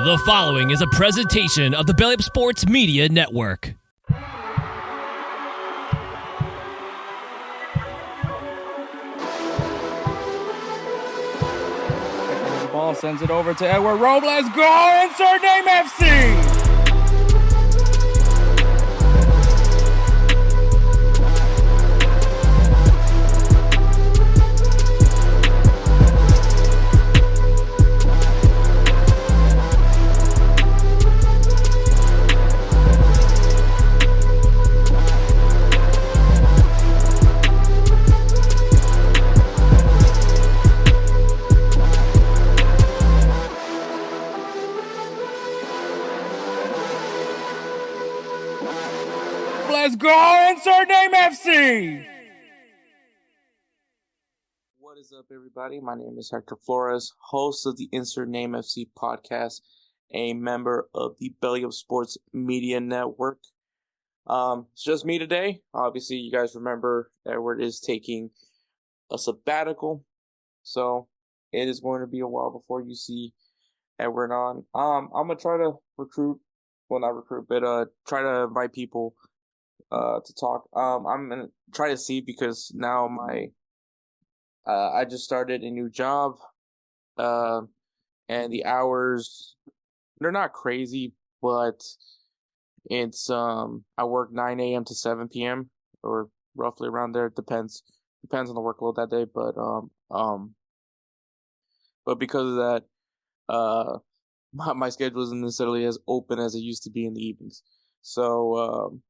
The following is a presentation of the BellyUpSports Media Network. The ball sends it over to Edward Robles. Go! InsertName FC! Let's go, InsertName FC! What is up, everybody? My name is Hector Flores, host of the InsertName FC podcast, a member of the BellyUpSports Media Network. It's just me today. Obviously, you guys remember Edward is taking a sabbatical, so it is going to be a while before you see Edward on. I'm gonna try to try to invite people to talk. I'm gonna try to see, because now I just started a new job, and the hours, they're not crazy, but it's I work 9 a.m. to 7 p.m. or roughly around there. It depends on the workload that day, but because of that, my schedule isn't necessarily as open as it used to be in the evenings. So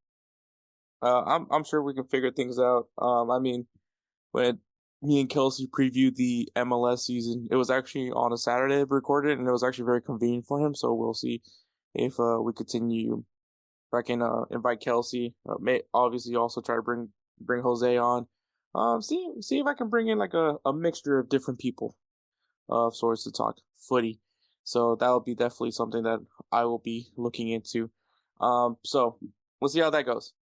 I'm sure we can figure things out. I mean, when me and Kelsey previewed the MLS season, it was actually on a Saturday recorded, and it was actually very convenient for him. So we'll see if we continue. If I can invite Kelsey, may obviously also try to bring Jose on. See if I can bring in like a mixture of different people of sorts to talk footy. So that'll be definitely something that I will be looking into. So we'll see how that goes.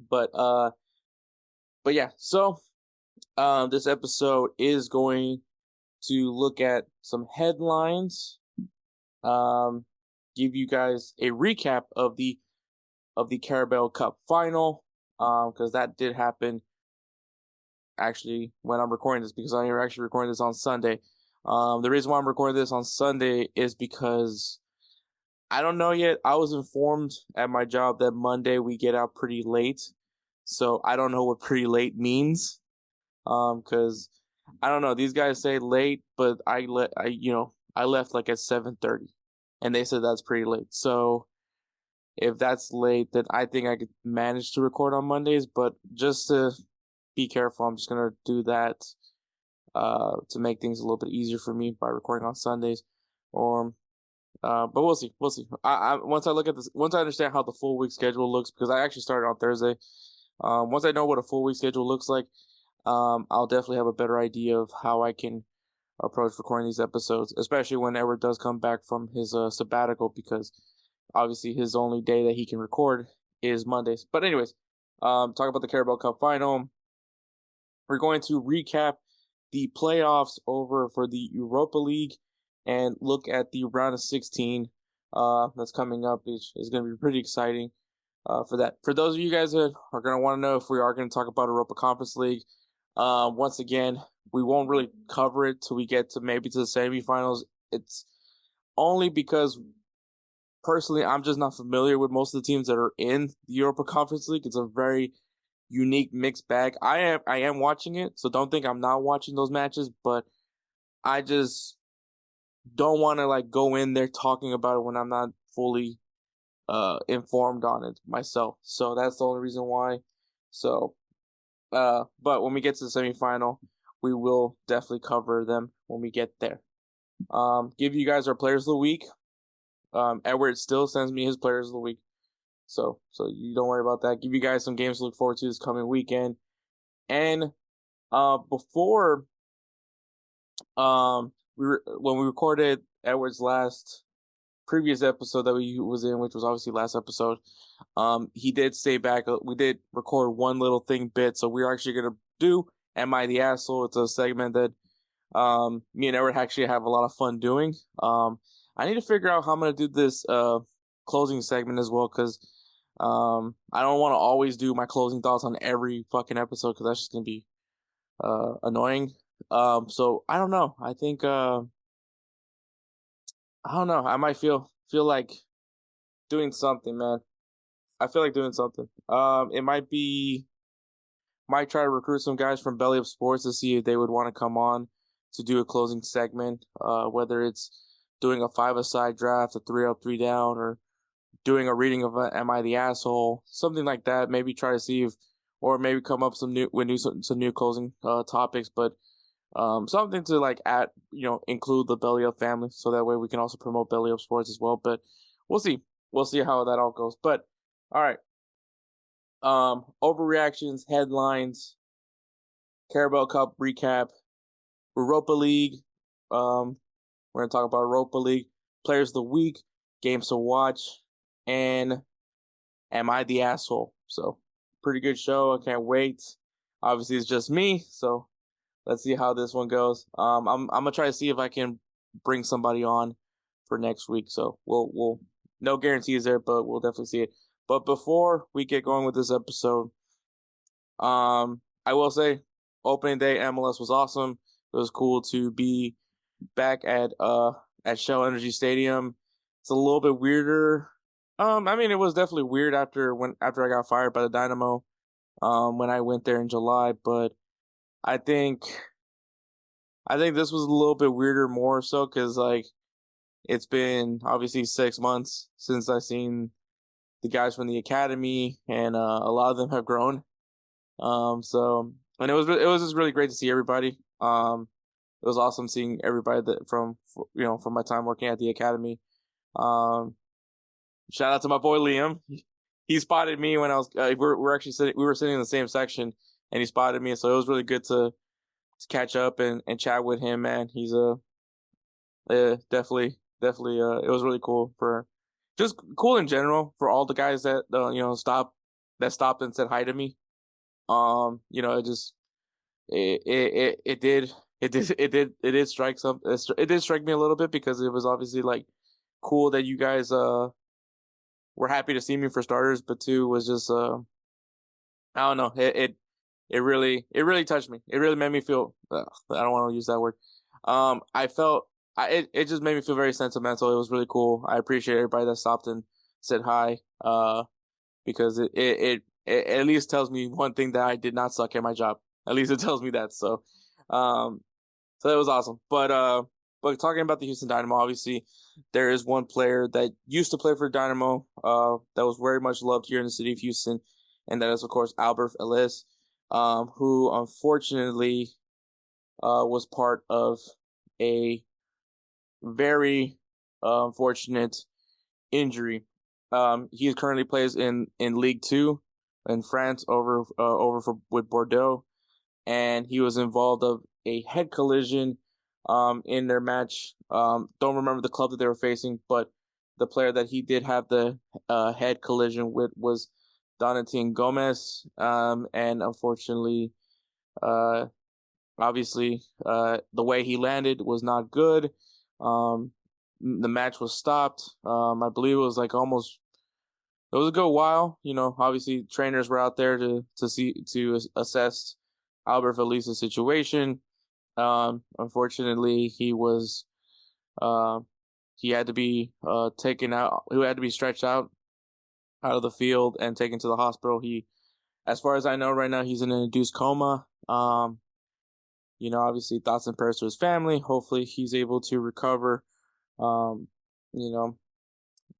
But yeah, so this episode is going to look at some headlines, give you guys a recap of the Carabao Cup final, because that did happen actually when I'm recording this, because I'm actually recording this on Sunday. The reason why I'm recording this on Sunday is because I don't know yet. I was informed at my job that Monday we get out pretty late. So I don't know what pretty late means. Cause I don't know. These guys say late, but I left like at 7:30, and they said that's pretty late. So if that's late, then I think I could manage to record on Mondays, but just to be careful, I'm just going to do that, to make things a little bit easier for me by recording on Sundays, but we'll see. Once I understand how the full week schedule looks, because I actually started on Thursday. Once I know what a full week schedule looks like, I'll definitely have a better idea of how I can approach recording these episodes, especially when Edward does come back from his sabbatical, because obviously his only day that he can record is Mondays. But anyways, talk about the Carabao Cup final. We're going to recap the playoffs over for the Europa League and look at the round of 16 that's coming up. It's going to be pretty exciting for that. For those of you guys that are going to want to know if we are going to talk about Europa Conference League, once again, we won't really cover it till we get to maybe to the semifinals. It's only because personally I'm just not familiar with most of the teams that are in the Europa Conference League. It's a very unique mixed bag. I am watching it, so don't think I'm not watching those matches, but I just don't want to like go in there talking about it when I'm not fully informed on it myself. So that's the only reason why. So but when we get to the semifinal, we will definitely cover them when we get there. Give you guys our players of the week. Edward still sends me his players of the week, so you don't worry about that. Give you guys some games to look forward to this coming weekend. And before when we recorded Edward's previous episode that we was in, which was obviously last episode, he did stay back. We did record one little bit, so we're actually gonna do Am I the Asshole? It's a segment that me and Edward actually have a lot of fun doing. I need to figure out how I'm gonna do this closing segment as well, because I don't want to always do my closing thoughts on every fucking episode, because that's just gonna be annoying. So I don't know. I think I don't know. I might feel like doing something, man. I feel like doing something. It might try to recruit some guys from BellyUpSports to see if they would want to come on to do a closing segment. Whether it's doing a 5-a-side draft, a 3-up, 3-down, or doing a reading of "Am I the Asshole?" Something like that. Maybe try to see if, or maybe come up some new closing topics. But something to like include the Belly Up family, so that way we can also promote BellyUpSports as well. But we'll see. We'll see how that all goes. But all right. Overreactions, headlines, Carabao Cup recap, Europa League. We're gonna talk about Europa League, players of the week, games to watch, and am I the asshole? So pretty good show. I can't wait. Obviously, it's just me, so let's see how this one goes. I'm gonna try to see if I can bring somebody on for next week. So we'll no guarantees there, but we'll definitely see it. But before we get going with this episode, I will say opening day MLS was awesome. It was cool to be back at Shell Energy Stadium. It's a little bit weirder. I mean, it was definitely weird after I got fired by the Dynamo when I went there in July, but I think this was a little bit weirder, more so because like it's been obviously 6 months since I seen the guys from the academy, and a lot of them have grown. So, and it was just really great to see everybody. It was awesome seeing everybody from my time working at the academy. Shout out to my boy Liam. He spotted me when I was we were sitting in the same section, and he spotted me. So it was really good to catch up and chat with him, man. He's definitely it was really cool, for just cool in general, for all the guys that stopped and said hi to me. It did strike me a little bit, because it was obviously like cool that you guys were happy to see me, for starters, but two was just I don't know, it really touched me. It really made me feel I don't want to use that word. It just made me feel very sentimental. It was really cool. I appreciate everybody that stopped and said hi, because it at least tells me one thing, that I did not suck at my job. At least it tells me that. So so that was awesome. But talking about the Houston Dynamo, obviously there is one player that used to play for Dynamo that was very much loved here in the city of Houston, and that is, of course, Albert Ellis, who unfortunately was part of a very unfortunate injury. He currently plays in League Two in France with Bordeaux, and he was involved of a head collision in their match. Don't remember the club that they were facing, but the player that he did have the head collision with was Donatin Gomez, and unfortunately, obviously, the way he landed was not good. The match was stopped. I believe it was like almost. It was a good while. Obviously trainers were out there to assess Albert Elisa's situation. Unfortunately, he had to be taken out. He had to be stretched out of the field and taken to the hospital. As far as I know right now, he's in an induced coma. Obviously thoughts and prayers to his family. Hopefully he's able to recover.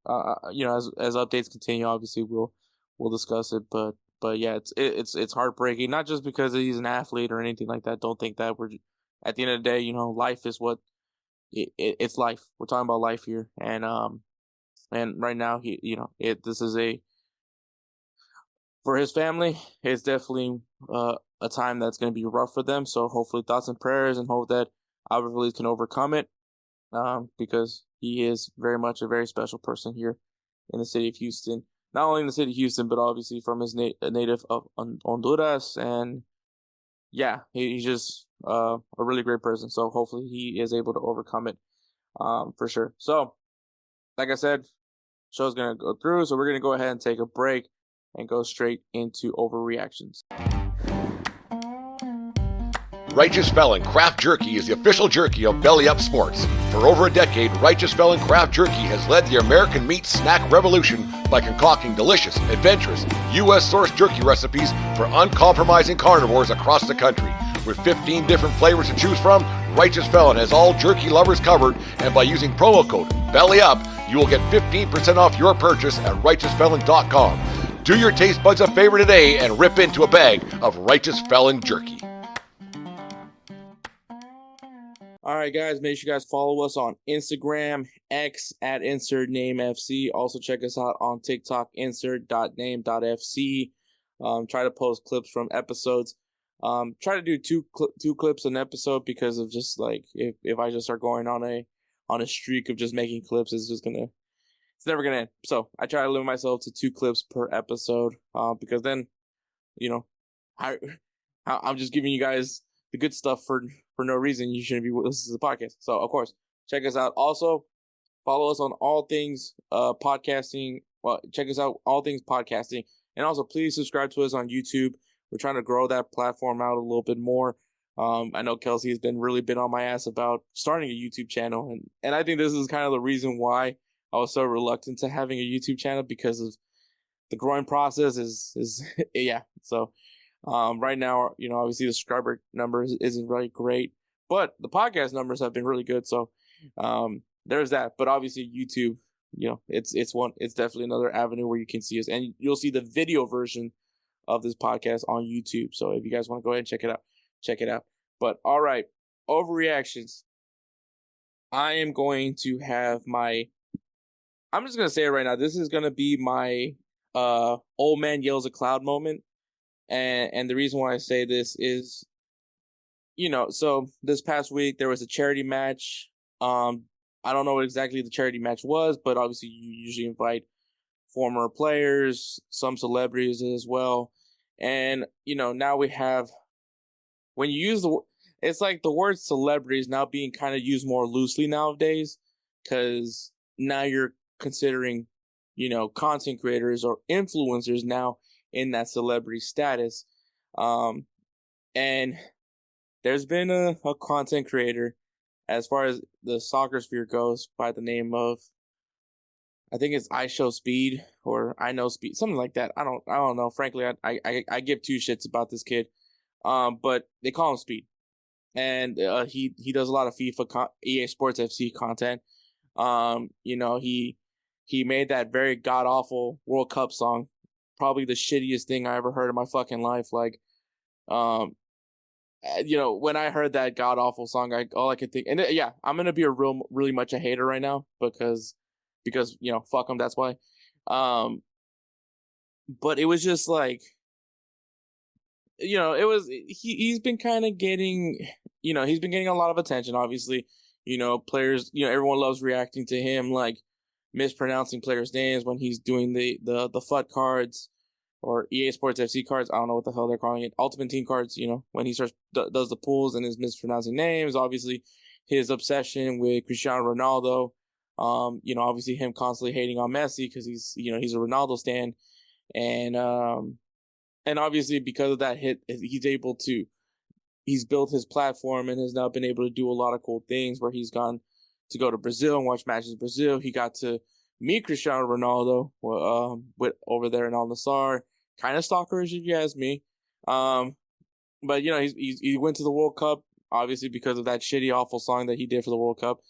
As updates continue, obviously we'll discuss it. But yeah, it's heartbreaking. Not just because he's an athlete or anything like that. Don't think that. We're at the end of the day, life is what it's life. We're talking about life here, and right now this is for his family. It's definitely a time that's going to be rough for them. So hopefully thoughts and prayers, and hope that Albert Ellis can overcome it. Because he is very much a very special person here in the city of Houston. Not only in the city of Houston, but obviously from his native of Honduras. And yeah, he's just a really great person. So hopefully he is able to overcome it for sure. So like I said, show's going to go through, so we're going to go ahead and take a break and go straight into overreactions. Righteous Felon Craft Jerky is the official jerky of Belly Up Sports. For over a decade, Righteous Felon Craft Jerky has led the American meat snack revolution by concocting delicious, adventurous, U.S.-sourced jerky recipes for uncompromising carnivores across the country. With 15 different flavors to choose from, Righteous Felon has all jerky lovers covered, and by using promo code BELLYUP, you will get 15% off your purchase at RighteousFelon.com. Do your taste buds a favor today and rip into a bag of Righteous Felon jerky. All right, guys, make sure you guys follow us on Instagram, X at InsertNameFC. Also, check us out on TikTok, insert.name.fc. Try to post clips from episodes. Try to do two clips an episode because of just like if I just start going on a streak of just making clips, it's never gonna end. So I try to limit myself to 2 clips per episode. Because then, I'm just giving you guys the good stuff for no reason. You shouldn't be listening to the podcast. So of course, check us out. Also, follow us on all things podcasting. Well, check us out all things podcasting, and also please subscribe to us on YouTube. We're trying to grow that platform out a little bit more. I know Kelsey has really been on my ass about starting a YouTube channel, and I think this is kind of the reason why I was so reluctant to having a YouTube channel, because of the growing process is yeah. So right now, obviously the subscriber numbers isn't really great, but the podcast numbers have been really good. So there's that. But obviously YouTube, it's definitely another avenue where you can see us, and you'll see the video version of this podcast on YouTube. So if you guys want to go ahead and check it out. But all right, overreactions. I am going to have I'm just going to say it right now. This is going to be my old man yells a cloud moment. And the reason why I say this is, so this past week there was a charity match. I don't know what exactly the charity match was, but obviously you usually invite former players, some celebrities as well. And, now we have, when you use it's like the word celebrity is now being kind of used more loosely nowadays, because now you're considering, content creators or influencers now in that celebrity status. And there's been a content creator, as far as the soccer sphere goes, by the name of, I think it's I Show Speed or I Know Speed, something like that. I don't know. Frankly, I give 2 shits about this kid. But they call him Speed, and he does a lot of FIFA EA Sports FC content. He made that very god awful World Cup song, probably the shittiest thing I ever heard in my fucking life. Like, when I heard that god awful song, all I could think, and yeah, I'm gonna be really much a hater right now because fuck him. That's why. But it was just like, it was he's been kind of getting, he's been getting a lot of attention. Obviously, players, everyone loves reacting to him, like mispronouncing players' names when he's doing the FUT cards or EA Sports FC cards. I don't know what the hell they're calling it. Ultimate Team cards. When he does the pools and is mispronouncing names. Obviously, his obsession with Cristiano Ronaldo. Obviously him constantly hating on Messi because he's a Ronaldo stan, and obviously because of that hit, he's built his platform and has now been able to do a lot of cool things where he's gone to go to Brazil and watch matches in Brazil. He got to meet Cristiano Ronaldo with over there in Al Nassr. Kind of stalkerish if you ask me. But he went to the World Cup obviously because of that shitty awful song that he did for the World Cup.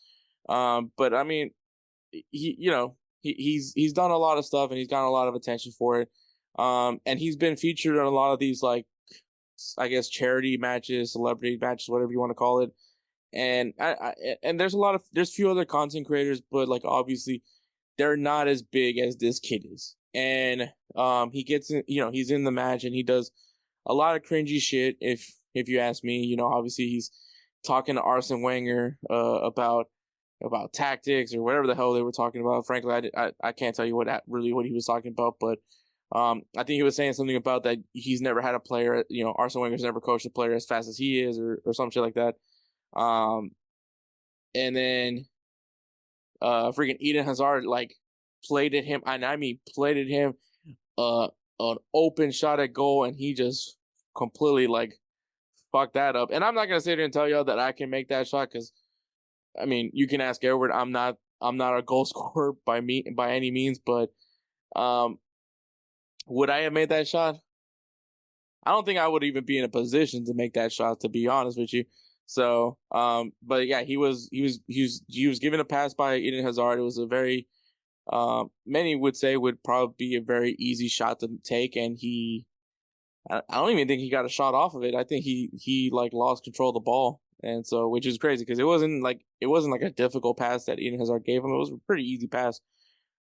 But I mean, he's done a lot of stuff and he's gotten a lot of attention for it. And he's been featured on a lot of these, like, I guess, charity matches, celebrity matches, whatever you want to call it. And and there's a few other content creators, but like obviously they're not as big as this kid is. And he gets in, he's in the match and he does a lot of cringy shit. If you ask me, obviously he's talking to Arsene Wenger about tactics or whatever the hell they were talking about. Frankly, I can't tell you what he was talking about, but I think he was saying something about that he's never had a player, Arsene Wenger's never coached a player as fast as he is, or some shit like that. And then freaking Eden Hazard like plated him, and I mean plated him an open shot at goal, and he just completely like fucked that up. And I'm not gonna sit here and tell y'all that I can make that shot, because I mean you can ask Edward. I'm not a goal scorer by any means, but would I have made that shot? I don't think I would even be in a position to make that shot, to be honest with you. So, but yeah, he was given a pass by Eden Hazard. It was a very, many would say would probably be a very easy shot to take, and I don't even think he got a shot off of it. I think he like lost control of the ball, and so, which is crazy, because it wasn't like a difficult pass that Eden Hazard gave him. It was a pretty easy pass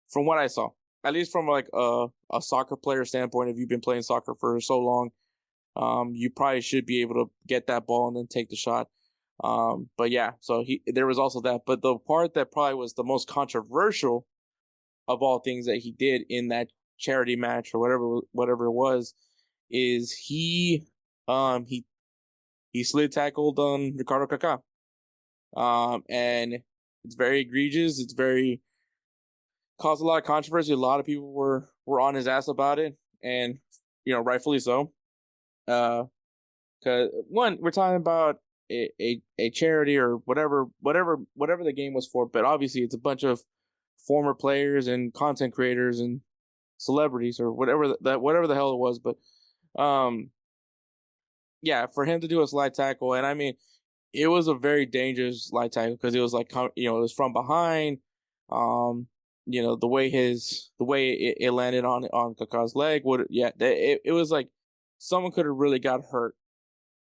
from what I saw, at least from like a soccer player standpoint. If you've been playing soccer for so long, you probably should be able to get that ball and then take the shot. But yeah, so there was also that. But the part that probably was the most controversial of all things that he did in that charity match or whatever it was, is he slid tackled on Ricardo Kaká. And it's very egregious. It's very caused a lot of controversy. A lot of people were on his ass about it, and rightfully so. Because one, we're talking about a charity or whatever the game was for, but obviously it's a bunch of former players and content creators and celebrities or whatever the hell it was. But yeah, for him to do a slide tackle, and I mean, it was a very dangerous slide tackle, because it was like, it was from behind. The way it landed on Kaká's leg it was like someone could have really got hurt.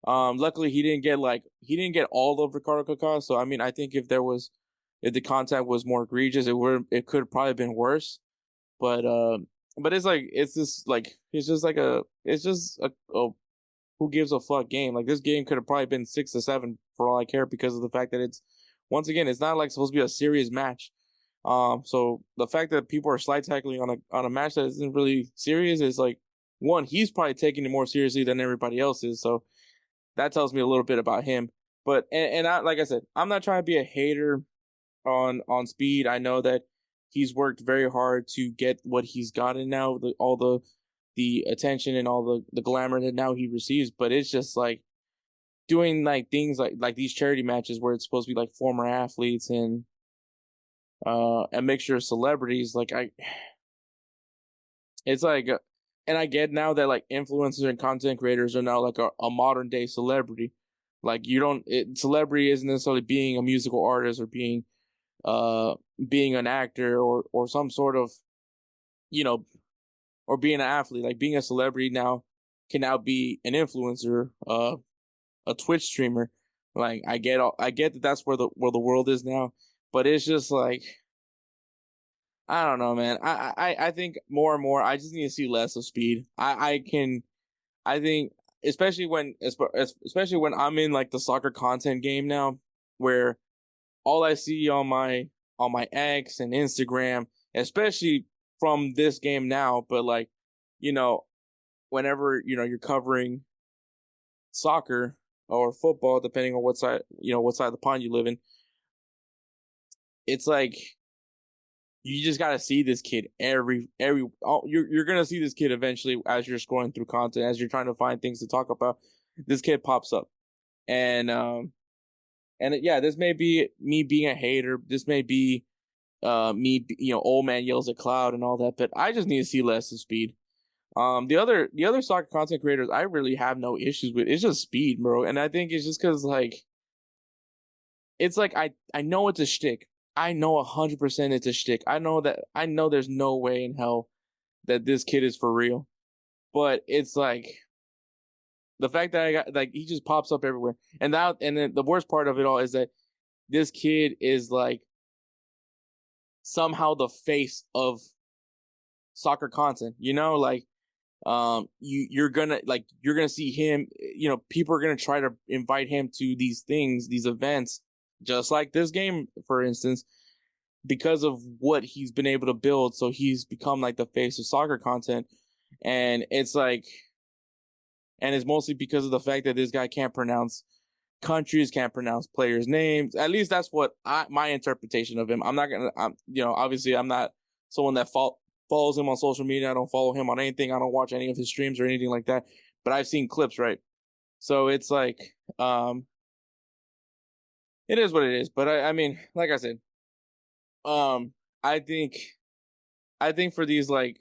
Luckily he didn't get all of Ricardo Kaká. So I mean, I think if the contact was more egregious, it could have probably been worse. But it's just a who gives a fuck game. Like, this game could have probably been 6-7 for all I care, because of the fact that it's not like supposed to be a serious match. So the fact that people are slide tackling on a match that isn't really serious is like, one, he's probably taking it more seriously than everybody else is. So that tells me a little bit about him. But and I, like I said, I'm not trying to be a hater on Speed. I know that he's worked very hard to get what he's gotten now, all the attention and all the glamour that now he receives. But it's just like doing like things like these charity matches where it's supposed to be like former athletes and a mixture of celebrities. Like, it's like, and I get now that like influencers and content creators are now like a modern day celebrity. Like, celebrity isn't necessarily being a musical artist or being an actor or some sort of, or being an athlete. Like, being a celebrity now can now be an influencer, a Twitch streamer. Like, I get that that's where the world is now, but it's just like, I don't know, man. I think more and more I just need to see less of Speed. I think especially when I'm in like the soccer content game now, where all I see on my X and Instagram, especially from this game now, but like, whenever you're covering soccer or football, depending on what side of the pond you live in, it's like, you just gotta see this kid you're gonna see this kid eventually as you're scrolling through content, as you're trying to find things to talk about. This kid pops up, and yeah, this may be me being a hater. This may be me, old man yells at cloud and all that, but I just need to see less of Speed. The other soccer content creators I really have no issues with. It's just Speed, bro, and I think it's just because like, it's like I know it's a shtick. I know 100% it's a shtick. I know there's no way in hell that this kid is for real. But it's like, the fact that he just pops up everywhere. And then the worst part of it all is that this kid is like somehow the face of soccer content, like, you're gonna see him, people are gonna try to invite him to these events, just like this game, for instance, because of what he's been able to build. So he's become like the face of soccer content. And it's like, and it's mostly because of the fact that this guy can't pronounce countries, can't pronounce players' names. At least that's what my interpretation of him. Obviously I'm not someone that follows him on social media. I don't follow him on anything. I don't watch any of his streams or anything like that. But I've seen clips, right? So it's like, it is what it is. But I mean, like I said, I think for these, like,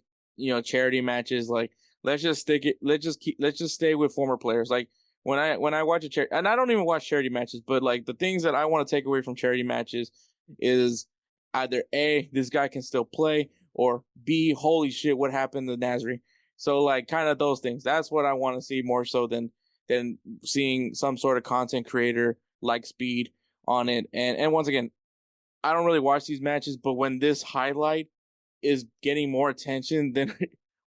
charity matches, like, let's just stay with former players. Like, when I watch a charity, and I don't even watch charity matches, but like the things that I want to take away from charity matches is either A, this guy can still play, or B, holy shit, what happened to Nasri? So like kind of those things. That's what I want to see more so than seeing some sort of content creator like Speed on it. And once again, I don't really watch these matches, but when this highlight is getting more attention than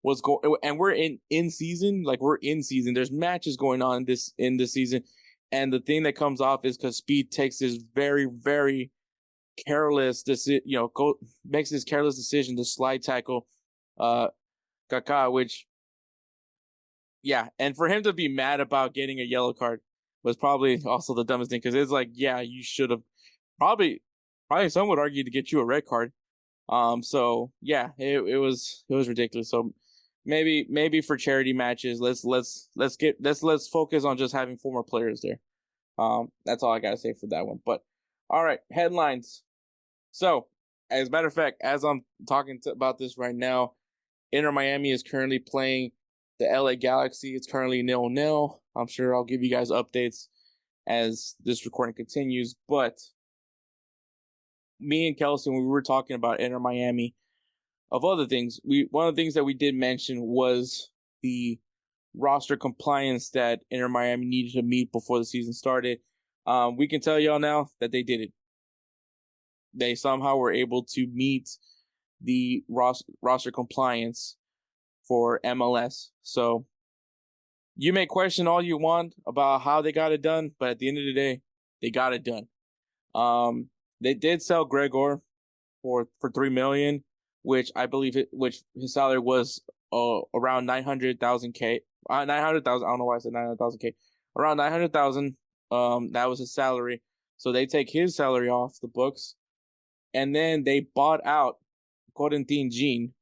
what's going, and we're in season, there's matches going on in this season, and the thing that comes off is because Speed takes this very, very careless makes this careless decision to slide tackle Kaká, which, yeah, and for him to be mad about getting a yellow card was probably also the dumbest thing, because it's like, yeah, you should have probably some would argue to get you a red card. So yeah, it was ridiculous. So maybe for charity matches, let's focus on just having former players there. That's all I gotta say for that one. But all right, headlines. So, as a matter of fact, as I'm talking about this right now, Inter Miami is currently playing the LA Galaxy. It's currently 0-0. I'm sure I'll give you guys updates as this recording continues. But me and Kelsey, when we were talking about Inter Miami, of other things, one of the things that we did mention was the roster compliance that Inter Miami needed to meet before the season started. We can tell y'all now that they did it. They somehow were able to meet the roster compliance for MLS. So you may question all you want about how they got it done, but at the end of the day, they got it done. They did sell Gregor for $3 million, which I believe which his salary was around 900,000 K. 900,000. I don't know why I said 900,000 K. Around 900,000. That was his salary. So they take his salary off the books, and then they bought out Corentin Jean,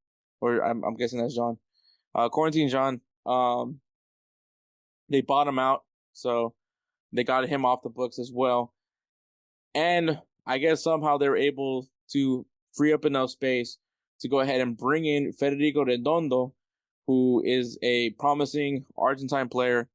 or I'm guessing that's John. Corentin Jean. They bought him out, so they got him off the books as well. And I guess somehow they were able to free up enough space to go ahead and bring in Federico Redondo, who is a promising Argentine player.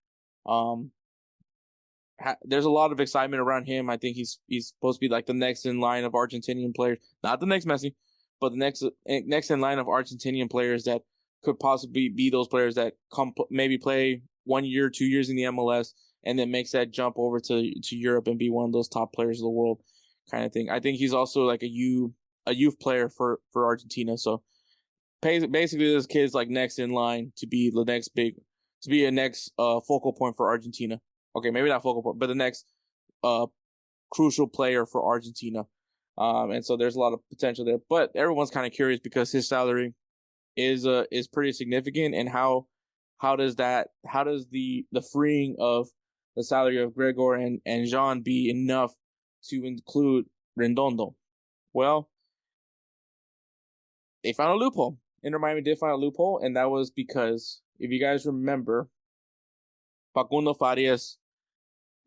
There's a lot of excitement around him. I think he's supposed to be like the next in line of Argentinian players, not the next Messi, but the next in line of Argentinian players that could possibly be those players that maybe play 1 year, 2 years in the MLS, and then makes that jump over to Europe and be one of those top players of the world, kind of thing. I think he's also like a youth player for Argentina. So basically, this kid's like next in line to be a next focal point for Argentina. Okay, maybe not focal point, but the next crucial player for Argentina. And so there's a lot of potential there. But everyone's kind of curious because his salary is pretty significant, and how does the freeing of the salary of Gregor and Jean be enough to include Redondo? Well, they found a loophole. Inter Miami did find a loophole, and that was because, if you guys remember, Facundo Farias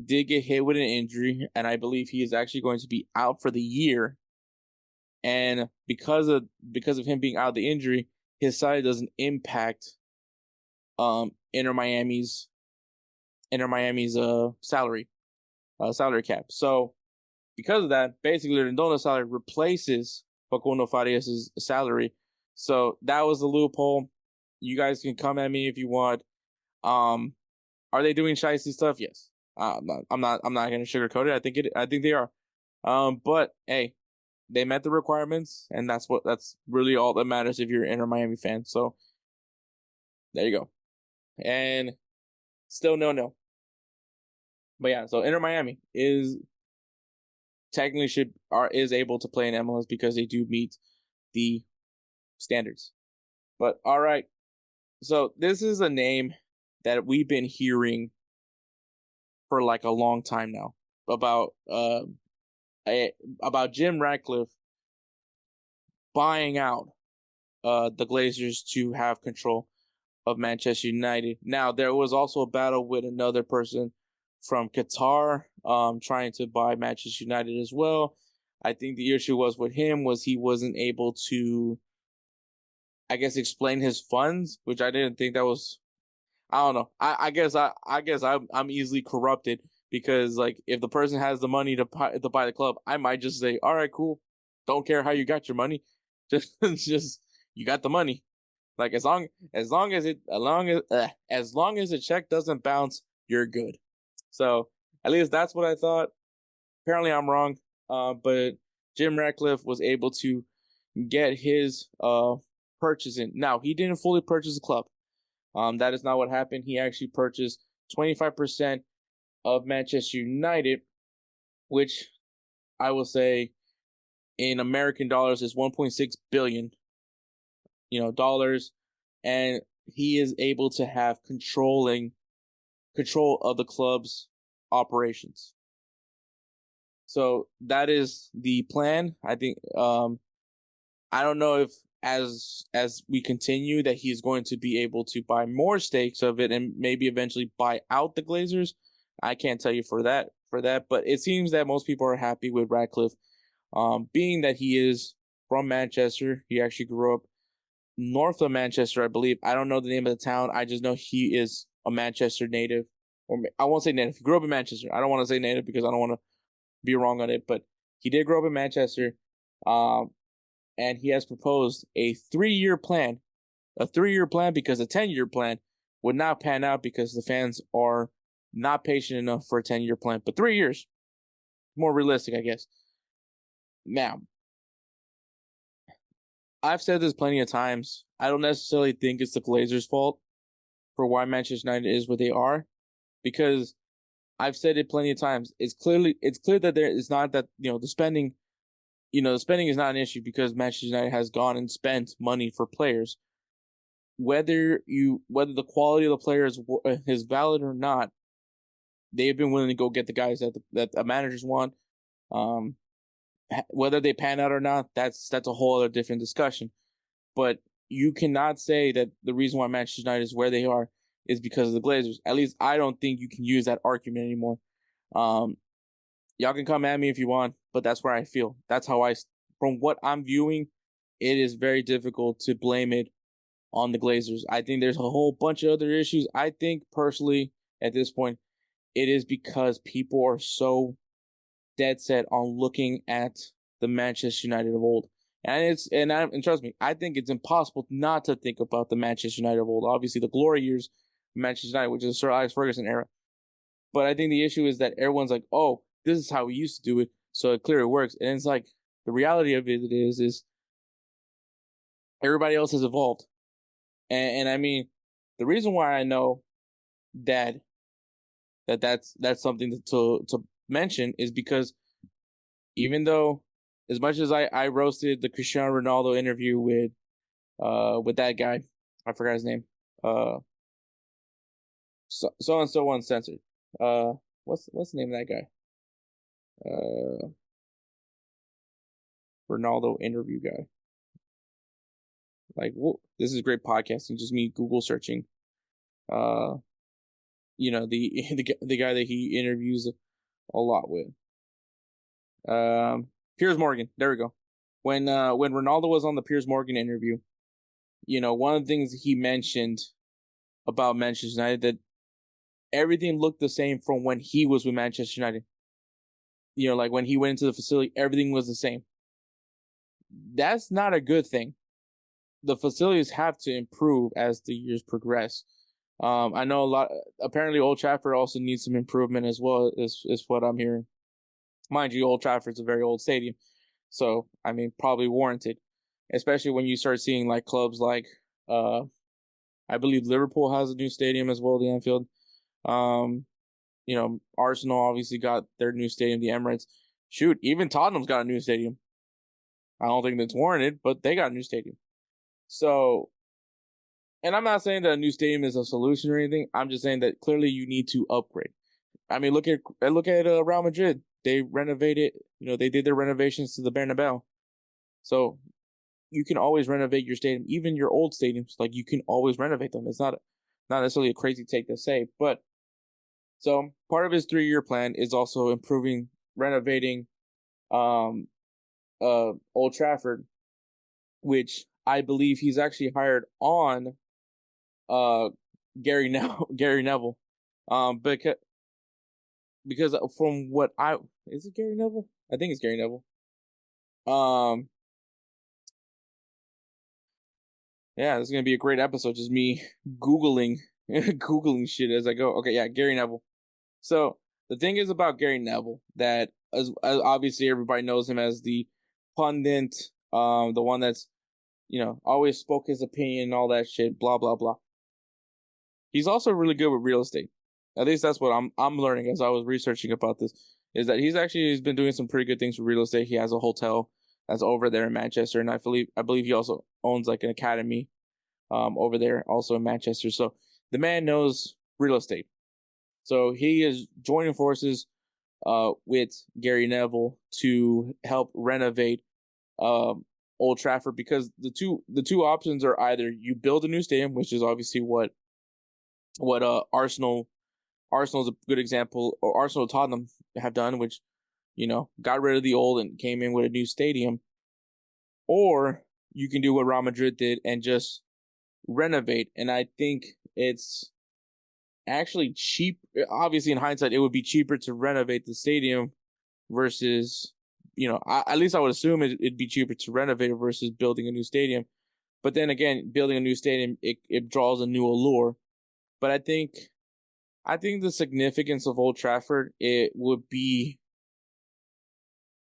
did get hit with an injury, and I believe he is actually going to be out for the year. And because of him being out of the injury, his salary doesn't impact Inter Miami's salary cap. So because of that, basically Redondo's salary replaces Facundo Farias' salary. So that was the loophole. You guys can come at me if you want. Are they doing shicey stuff? Yes. I'm not going to sugarcoat it. I think they are. But hey, they met the requirements, and that's really all that matters if you're an Inter Miami fan. So there you go. And still no. But yeah, so Inter Miami is able to play in MLS because they do meet the standards. But all right. So this is a name that we've been hearing for like a long time now. about Jim Ratcliffe buying out the Glazers to have control of Manchester United. Now, there was also a battle with another person from Qatar trying to buy Manchester United as well. I think the issue was with him was he wasn't able to, I guess, explain his funds, which I didn't think that was. I don't know. I guess I'm easily corrupted because like if the person has the money to buy the club, I might just say, all right, cool. Don't care how you got your money, just you got the money. Like as long as the check doesn't bounce, you're good. So at least that's what I thought. Apparently I'm wrong. But Jim Ratcliffe was able to get his purchase in. Now he didn't fully purchase the club. That is not what happened. He actually purchased 25% of Manchester United, which I will say in American dollars is 1.6 billion, dollars, and he is able to have control of the club's operations. So that is the plan. I think I don't know if as we continue that he's going to be able to buy more stakes of it and maybe eventually buy out the Glazers. I can't tell you for that, but it seems that most people are happy with Ratcliffe, being that he is from Manchester. He actually grew up north of Manchester, I believe. I don't know the name of the town. I just know he is a Manchester native, or I won't say native. He grew up in Manchester. I don't want to say native because I don't want to be wrong on it, but he did grow up in Manchester. And he has proposed a 3-year plan. A 3-year plan because a 10-year plan would not pan out because the fans are not patient enough for a 10-year plan. But 3 years, more realistic, I guess. Now, I've said this plenty of times. I don't necessarily think it's the Glazers' fault for why Manchester United is where they are, because I've said it plenty of times. It's clear that it's not that the spending. The spending is not an issue because Manchester United has gone and spent money for players. Whether the quality of the players is valid or not, they have been willing to go get the guys that the managers want. Whether they pan out or not, that's a whole other different discussion. But you cannot say that the reason why Manchester United is where they are is because of the Glazers. At least I don't think you can use that argument anymore. Y'all can come at me if you want, but that's where I feel. That's how from what I'm viewing, it is very difficult to blame it on the Glazers. I think there's a whole bunch of other issues. I think personally, at this point, it is because people are so dead set on looking at the Manchester United of old. And trust me, I think it's impossible not to think about the Manchester United of old. Obviously, the glory years of Manchester United, which is the Sir Alex Ferguson era. But I think the issue is that everyone's like, oh, this is how we used to do it, so it clearly works. And it's like, the reality of it is everybody else has evolved. And I mean, the reason why I know that's something to mention is because even though, as much as I roasted the Cristiano Ronaldo interview with that guy, I forgot his name, so and so uncensored. What's the name of that guy? Ronaldo interview guy. Like, whoa, this is great podcasting. Just me Google searching. The guy that he interviews a lot with. Piers Morgan. There we go. When Ronaldo was on the Piers Morgan interview, one of the things he mentioned about Manchester United that everything looked the same from when he was with Manchester United. Like when he went into the facility, everything was the same. That's not a good thing. The facilities have to improve as the years progress. I know apparently Old Trafford also needs some improvement as well, is what I'm hearing. Mind you, Old Trafford's a very old stadium. So, I mean, probably warranted. Especially when you start seeing like clubs like, I believe Liverpool has a new stadium as well, the Anfield. Arsenal obviously got their new stadium, the Emirates. Shoot, even Tottenham's got a new stadium. I don't think that's warranted, but they got a new stadium. So, and I'm not saying that a new stadium is a solution or anything. I'm just saying that clearly you need to upgrade. I mean, look at Real Madrid. They renovated. They did their renovations to the Bernabeu. So you can always renovate your stadium, even your old stadiums. Like, you can always renovate them. It's not necessarily a crazy take to say, but so part of his 3-year plan is also renovating, Old Trafford, which I believe he's actually hired on, Gary Neville, because from what is it Gary Neville? I think it's Gary Neville. Yeah, this is gonna be a great episode. Just me googling shit as I go. Okay, yeah, Gary Neville. So the thing is about Gary Neville that as obviously everybody knows him as the pundit, the one that's always spoke his opinion and all that shit. Blah blah blah. He's also really good with real estate. At least that's what I'm learning as I was researching about this. Is that he's been doing some pretty good things with real estate. He has a hotel that's over there in Manchester, and I believe he also owns like an academy over there also in Manchester. So the man knows real estate. So he is joining forces with Gary Neville to help renovate Old Trafford, because the two options are either you build a new stadium, which is obviously what Arsenal's a good example, or Arsenal Tottenham have done, which got rid of the old and came in with a new stadium, or you can do what Real Madrid did and just renovate. And I think it's actually cheap. Obviously, in hindsight, it would be cheaper to renovate the stadium versus, at least I would assume it'd be cheaper to renovate it versus building a new stadium. But then again, building a new stadium, it draws a new allure. But I think the significance of Old Trafford, it would be,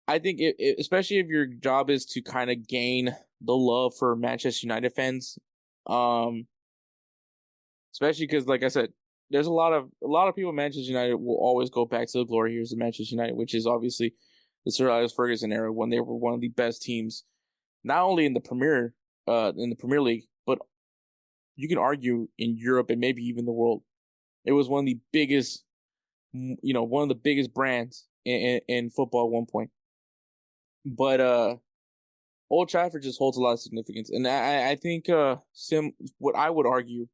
I think, especially if your job is to kind of gain the love for Manchester United fans, especially because, like I said, there's a lot of people in Manchester United will always go back to the glory years of Manchester United, which is obviously the Sir Alex Ferguson era, when they were one of the best teams, not only in the Premier League, but you can argue in Europe and maybe even the world. It was one of the biggest, brands in football at one point. But Old Trafford just holds a lot of significance, and I think what I would argue,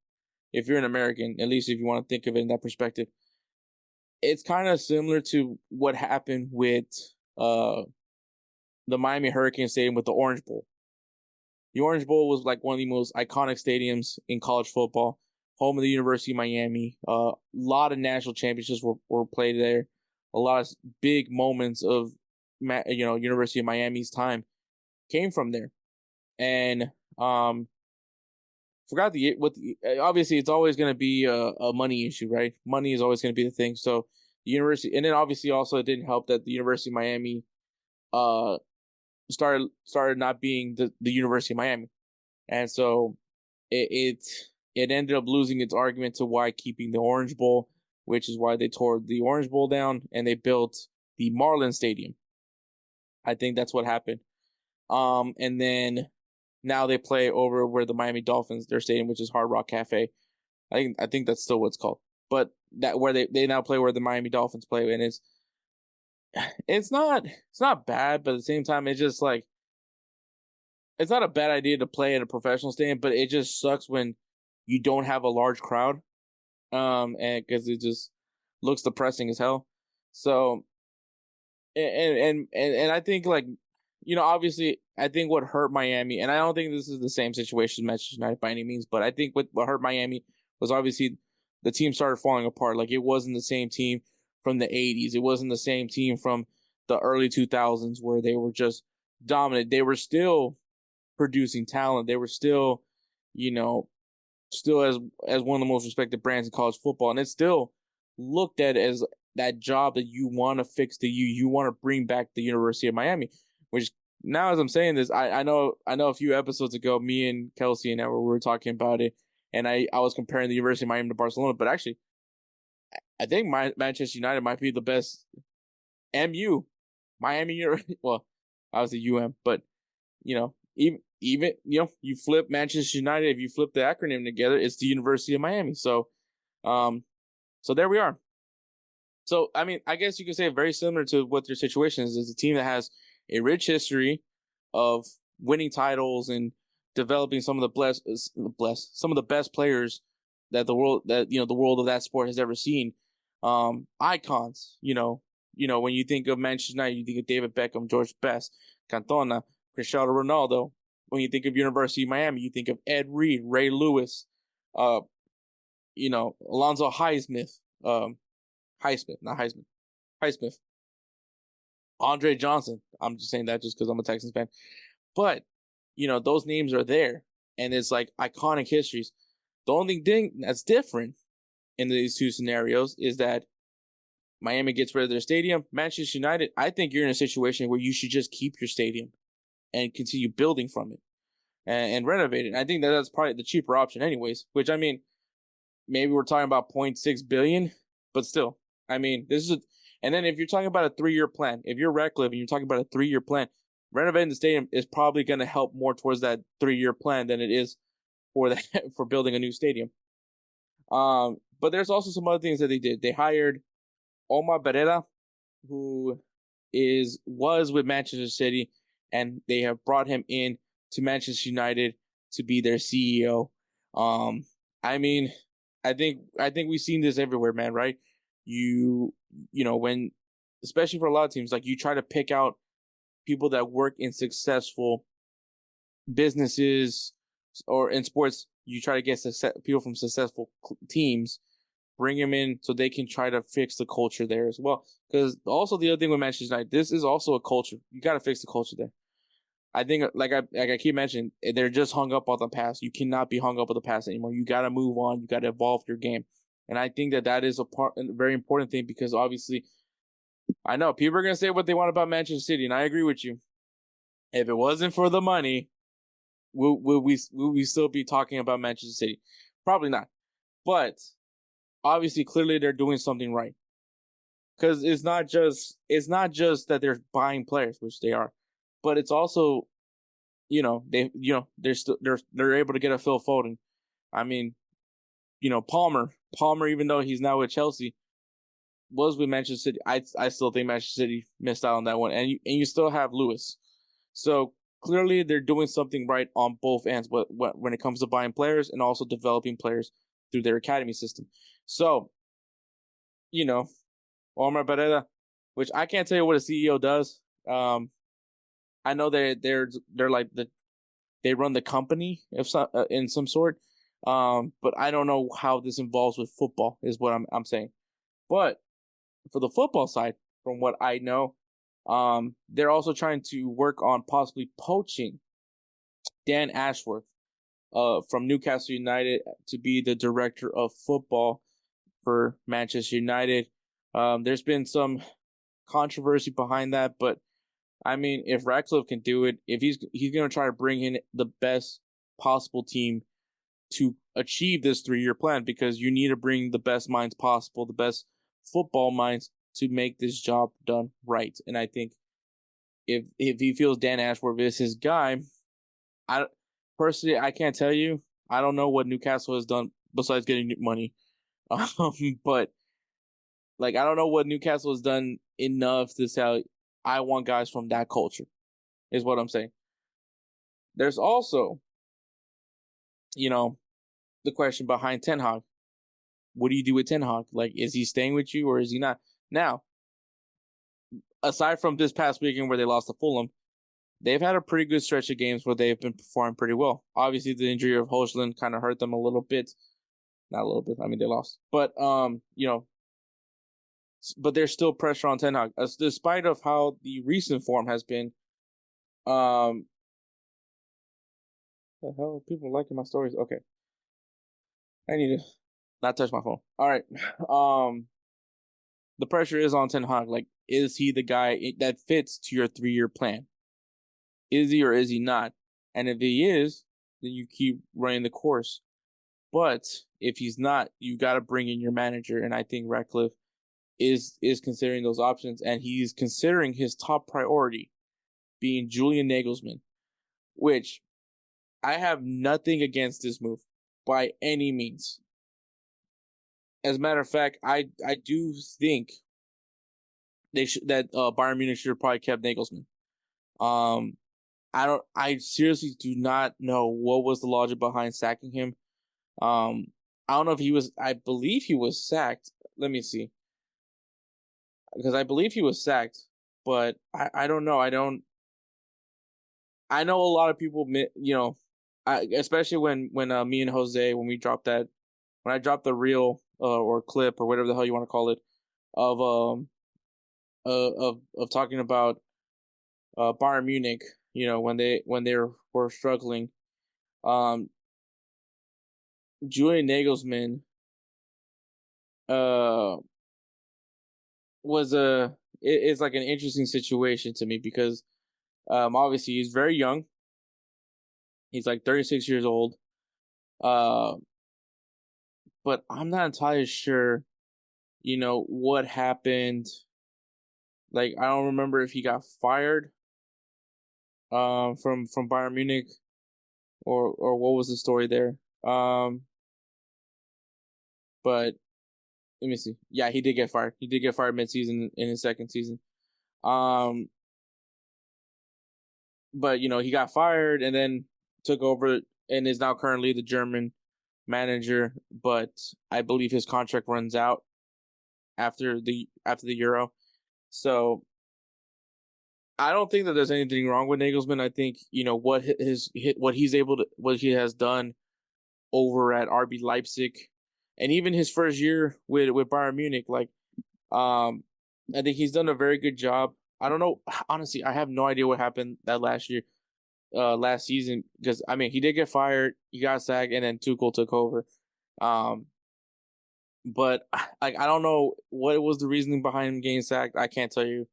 if you're an American, at least if you want to think of it in that perspective, it's kind of similar to what happened with the Miami Hurricane Stadium with the Orange Bowl. The Orange Bowl was like one of the most iconic stadiums in college football, home of the University of Miami. A lot of national championships were played there. A lot of big moments of University of Miami's time came from there. And obviously it's always going to be a money issue, right? Money is always going to be the thing. So the university, and then obviously also it didn't help that the University of Miami started not being the University of Miami, and so it ended up losing its argument to why keeping the Orange Bowl, which is why they tore the Orange Bowl down and they built the Marlins Stadium. I think that's what happened. And then now they play over where the Miami Dolphins, their stadium, which is Hard Rock Cafe. I think that's still what it's called. But that where they now play where the Miami Dolphins play, and it's not bad, but at the same time, it's just like, it's not a bad idea to play in a professional stadium, but it just sucks when you don't have a large crowd, and because it just looks depressing as hell. So, and I think, like, obviously, I think what hurt Miami, and I don't think this is the same situation as Manchester United by any means, but I think what hurt Miami was obviously the team started falling apart. Like, it wasn't the same team from the 80s. It wasn't the same team from the early 2000s where they were just dominant. They were still producing talent. They were still, still as one of the most respected brands in college football. And it's still looked at as that job that you want to fix you want to bring back the University of Miami, which now, as I'm saying this, I know a few episodes ago, me and Kelsey and Edward, we were talking about it, and I was comparing the University of Miami to Barcelona, but actually, I think Manchester United might be the best Miami University. Well, obviously UM, but even you flip Manchester United, if you flip the acronym together, it's the University of Miami. So, so there we are. So, I mean, I guess you could say very similar to what their situation is. It's a team that has a rich history of winning titles and developing some of some of the best players that the world of that sport has ever seen. Icons, when you think of Manchester United, you think of David Beckham, George Best, Cantona, Cristiano Ronaldo. When you think of University of Miami, you think of Ed Reed, Ray Lewis, Alonzo Highsmith, Highsmith, Andre Johnson. I'm just saying that just because I'm a Texans fan. But, those names are there, and it's like iconic histories. The only thing that's different in these two scenarios is that Miami gets rid of their stadium. Manchester United, I think you're in a situation where you should just keep your stadium and continue building from it and renovate it. I think that's probably the cheaper option anyways, which, I mean, maybe we're talking about 0.6 billion, but still, I mean, and then if you're talking about a 3-year plan, if you're Ratcliffe and you're talking about a 3-year plan, renovating the stadium is probably going to help more towards that 3-year plan than it is for building a new stadium. But there's also some other things that they did. They hired Omar Beretta, who was with Manchester City, and they have brought him in to Manchester United to be their CEO. I mean, I think we've seen this everywhere, man, right? When, especially for a lot of teams, like you try to pick out people that work in successful businesses or in sports, you try to get people from successful teams, bring them in so they can try to fix the culture there as well. Because also the other thing with Manchester United, this is also a culture. You got to fix the culture there. I think, like I keep mentioning, they're just hung up on the past. You cannot be hung up on the past anymore. You got to move on. You got to evolve your game. And I think that is a very important thing, because obviously, I know people are going to say what they want about Manchester City, and I agree with you. If it wasn't for the money, will we still be talking about Manchester City? Probably not. But obviously, clearly they're doing something right. Because it's not just that they're buying players, which they are, but it's also, they're able to get a Phil Foden. I mean, Palmer, even though he's now with Chelsea, was with Manchester City. I still think Manchester City missed out on that one, and you still have Lewis. So clearly they're doing something right on both ends, but when it comes to buying players and also developing players through their academy system. So, Omar Beretta, which I can't tell you what a CEO does. I know they're like they run the company in some sort. But I don't know how this involves with football is what I'm saying. But for the football side, from what I know, they're also trying to work on possibly poaching Dan Ashworth, from Newcastle United to be the director of football for Manchester United. There's been some controversy behind that, but I mean, if Ratcliffe can do it, if he's going to try to bring in the best possible team to achieve this 3-year plan, because you need to bring the best minds possible, the best football minds, to make this job done right. And I think if he feels Dan Ashworth is his guy, I can't tell you. I don't know what Newcastle has done besides getting money. But I don't know what Newcastle has done enough to say I want guys from that culture, is what I'm saying. There's also, the question behind Ten Hag. What do you do with Ten Hag? Is he staying with you or is he not? Now, aside from this past weekend where they lost to Fulham, they've had a pretty good stretch of games where they've been performing pretty well. Obviously, the injury of Højlund kind of hurt them a little bit. Not a little bit. I mean, they lost. But, but there's still pressure on Ten Hag, despite of how the recent form has been. The hell are people liking my stories? Okay. I need to not touch my phone. All right. The pressure is on Ten Hag. Is he the guy that fits to your 3-year plan? Is he or is he not? And if he is, then you keep running the course. But if he's not, you got to bring in your manager. And I think Ratcliffe is considering those options, and he's considering his top priority being Julian Nagelsmann, which I have nothing against this move by any means. As a matter of fact, I do think Bayern Munich should have probably kept Nagelsmann. I seriously do not know what was the logic behind sacking him. I don't know if I believe he was sacked. Let me see. Because I believe he was sacked, but I don't know. I know a lot of people, especially when me and Jose, when I dropped the reel or clip or whatever the hell you want to call it of talking about Bayern Munich, when they were struggling, Julian Nagelsmann it's like an interesting situation to me because obviously he's very young. He's like 36 years old. But I'm not entirely sure, what happened. Like, I don't remember if he got fired from Bayern Munich or what was the story there. But let me see. Yeah, he did get fired. He did get fired mid-season in his second season. But he got fired and then took over and is now currently the German manager. But I believe his contract runs out after the Euro. So I don't think that there's anything wrong with Nagelsmann. I think what he has done over at RB Leipzig, and even his first year with Bayern Munich, I think he's done a very good job. I don't know, honestly, I have no idea what happened that last season, because he did get fired, he got sacked, and then Tuchel took over. But I don't know what was the reasoning behind him getting sacked. I can't tell you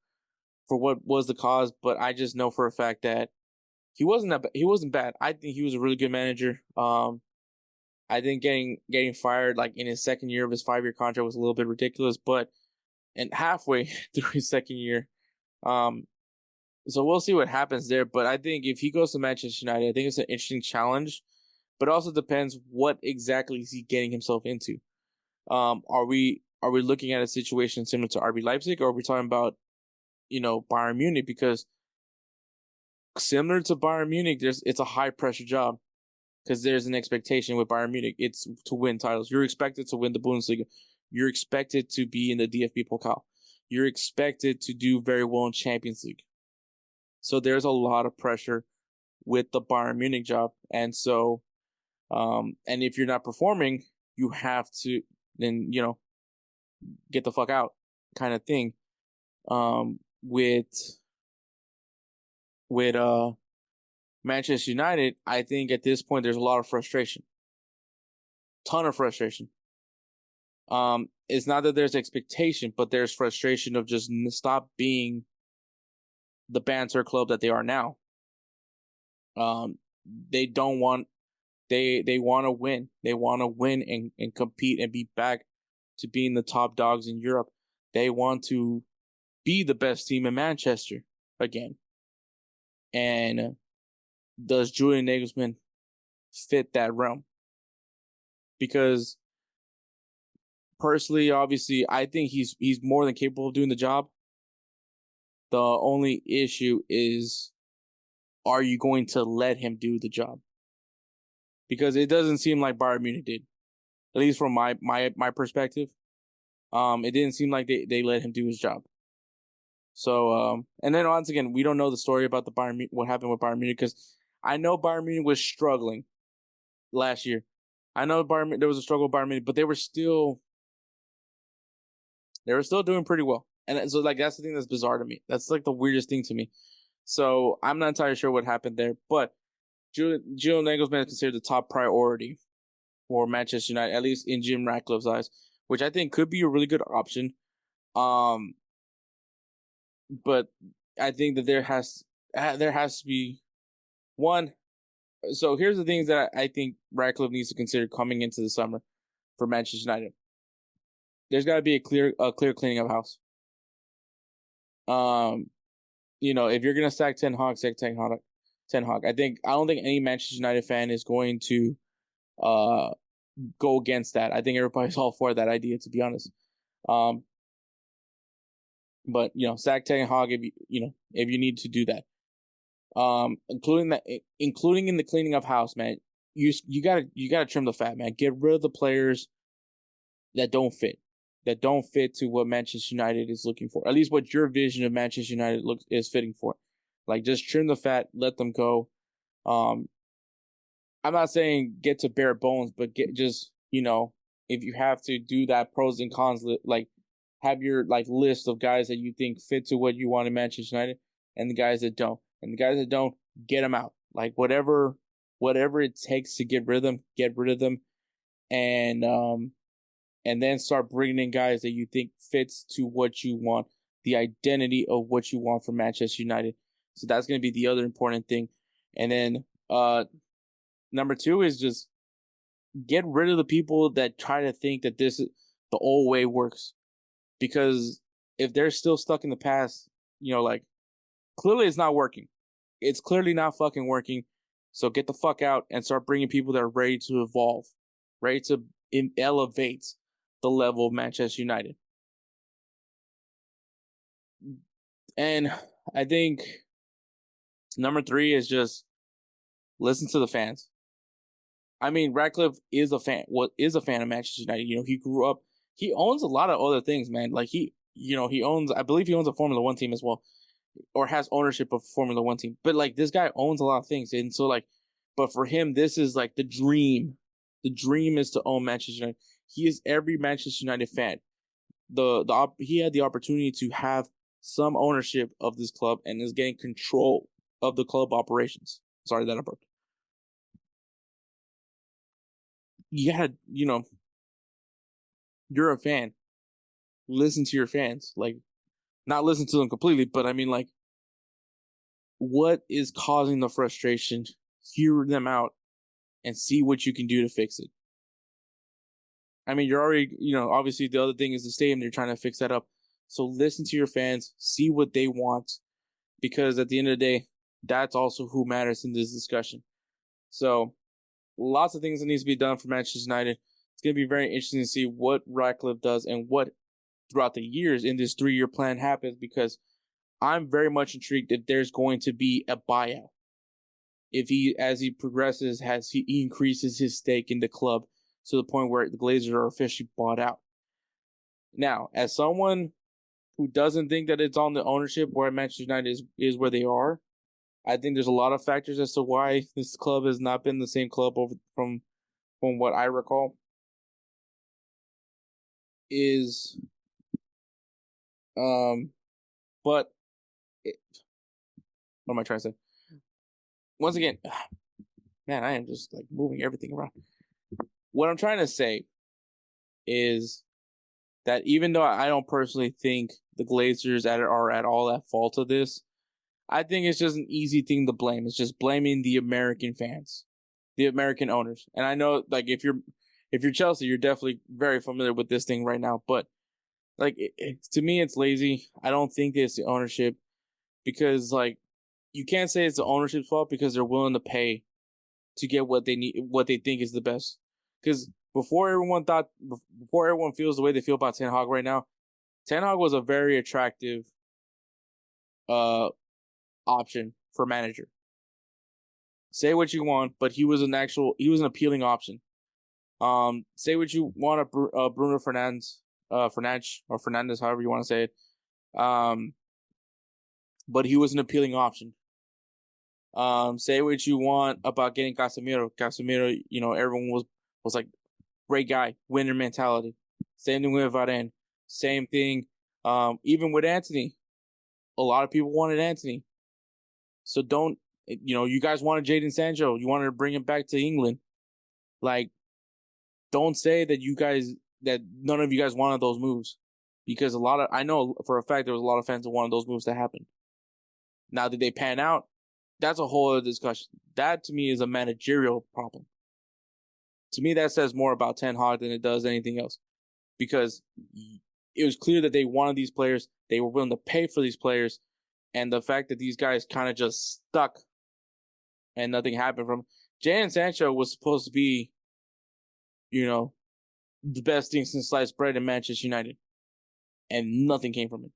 for what was the cause, but I just know for a fact that he wasn't bad. I think he was a really good manager. I think getting fired in his second year of his 5-year contract was a little bit ridiculous, and halfway through his second year, so we'll see what happens there. But I think if he goes to Manchester United, I think it's an interesting challenge, but it also depends what exactly is he getting himself into. Are we looking at a situation similar to RB Leipzig, or are we talking about Bayern Munich? Because similar to Bayern Munich, it's a high pressure job. Because there's an expectation with Bayern Munich. It's to win titles. You're expected to win the Bundesliga. You're expected to be in the DFB Pokal. You're expected to do very well in Champions League. So there's a lot of pressure with the Bayern Munich job. And so, and if you're not performing, you have to then, get the fuck out kind of thing. With Manchester United, I think at this point there's a lot of frustration. Ton of frustration. It's not that there's expectation, but there's frustration of just stop being the banter club that they are now. They don't want they want to win. They want to win and compete and be back to being the top dogs in Europe. They want to be the best team in Manchester again. And does Julian Nagelsmann fit that realm? Because personally, obviously, I think he's more than capable of doing the job. The only issue is, are you going to let him do the job? Because it doesn't seem like Bayern Munich did, at least from my perspective. It didn't seem like they let him do his job. So, and then once again, we don't know the story about what happened with Bayern Munich, because I know Bayern Munich was struggling last year. I know there was a struggle with Bayern Munich, but they were still doing pretty well. And so, that's the thing that's bizarre to me. That's the weirdest thing to me. So I'm not entirely sure what happened there, but Julian Nagelsmann is considered the top priority for Manchester United, at least in Jim Ratcliffe's eyes, which I think could be a really good option. But I think that there has to be one. So here's the things that I think Ratcliffe needs to consider coming into the summer for Manchester United. There's got to be a clear cleaning of house. If you're gonna sack Ten Hag, sack Ten Hag. I don't think any Manchester United fan is going to go against that. I think everybody's all for that idea, to be honest. But sack Ten Hag if you need to do that. Including in the cleaning of house, man. You gotta trim the fat, man. Get rid of the players that don't fit to what Manchester United is looking for. At least what your vision of Manchester United is fitting for. Like, just trim the fat, let them go. I'm not saying get to bare bones, but get just, if you have to do that pros and cons, like have your list of guys that you think fit to what you want in Manchester United, and the guys that don't. And the guys that don't, get them out. Like, whatever it takes to get rid of them, get rid of them. And then start bringing in guys that you think fits to what you want, the identity of what you want from Manchester United. So that's going to be the other important thing. And then number 2 is just get rid of the people that try to think that this is the old way works. Because if they're still stuck in the past, clearly it's not working. It's clearly not fucking working. So get the fuck out and start bringing people that are ready to evolve, ready to elevate the level of Manchester United. And I think number 3 is just listen to the fans. I mean, Ratcliffe is a fan of Manchester United. He grew up, he owns a lot of other things, man. Like he owns, I believe he owns a Formula 1 team as well, or has ownership of a Formula 1 team. But this guy owns a lot of things. And so but for him, this is the dream. The dream is to own Manchester United. He is every Manchester United fan. He had the opportunity to have some ownership of this club and is getting control of the club operations. Sorry that I burped. You gotta, you're a fan. Listen to your fans. Not listen to them completely, but I mean, what is causing the frustration? Hear them out and see what you can do to fix it. I mean, you're already, obviously the other thing is the stadium. They're trying to fix that up. So listen to your fans, see what they want, because at the end of the day, that's also who matters in this discussion. So lots of things that needs to be done for Manchester United. It's going to be very interesting to see what Ratcliffe does and what throughout the years in this 3-year plan happens, because I'm very much intrigued if there's going to be a buyout. If as he progresses, he increases his stake in the club to the point where the Glazers are officially bought out. Now, as someone who doesn't think that it's on the ownership where Manchester United is where they are, I think there's a lot of factors as to why this club has not been the same club from what I recall. What am I trying to say? Once again, man, I am just moving everything around. What I'm trying to say is that even though I don't personally think the Glazers are at all at fault of this, I think it's just an easy thing to blame. It's just blaming the American fans, the American owners. And I know, if you're Chelsea, you're definitely very familiar with this thing right now. But to me, it's lazy. I don't think it's the ownership, because you can't say it's the ownership's fault, because they're willing to pay to get what they need, what they think is the best. Because before everyone feels the way they feel about Ten Hag right now, Ten Hag was a very attractive option for manager. Say what you want, but he was an appealing option. Say what you want of Bruno Fernandes, Fernandes, however you want to say it. But he was an appealing option. Say what you want about getting Casemiro. Casemiro, everyone was great guy, winner mentality. Same thing with Varane. Same thing. Even with Anthony, a lot of people wanted Anthony. So don't, you guys wanted Jadon Sancho. You wanted to bring him back to England. Don't say that none of you guys wanted those moves, because I know for a fact there was a lot of fans that wanted those moves to happen. Now, did they pan out? That's a whole other discussion. That to me is a managerial problem. To me, that says more about Ten Hag than it does anything else, because it was clear that they wanted these players. They were willing to pay for these players. And the fact that these guys kind of just stuck and nothing happened from Jadon Sancho was supposed to be, the best thing since sliced bread in Manchester United. And nothing came from it.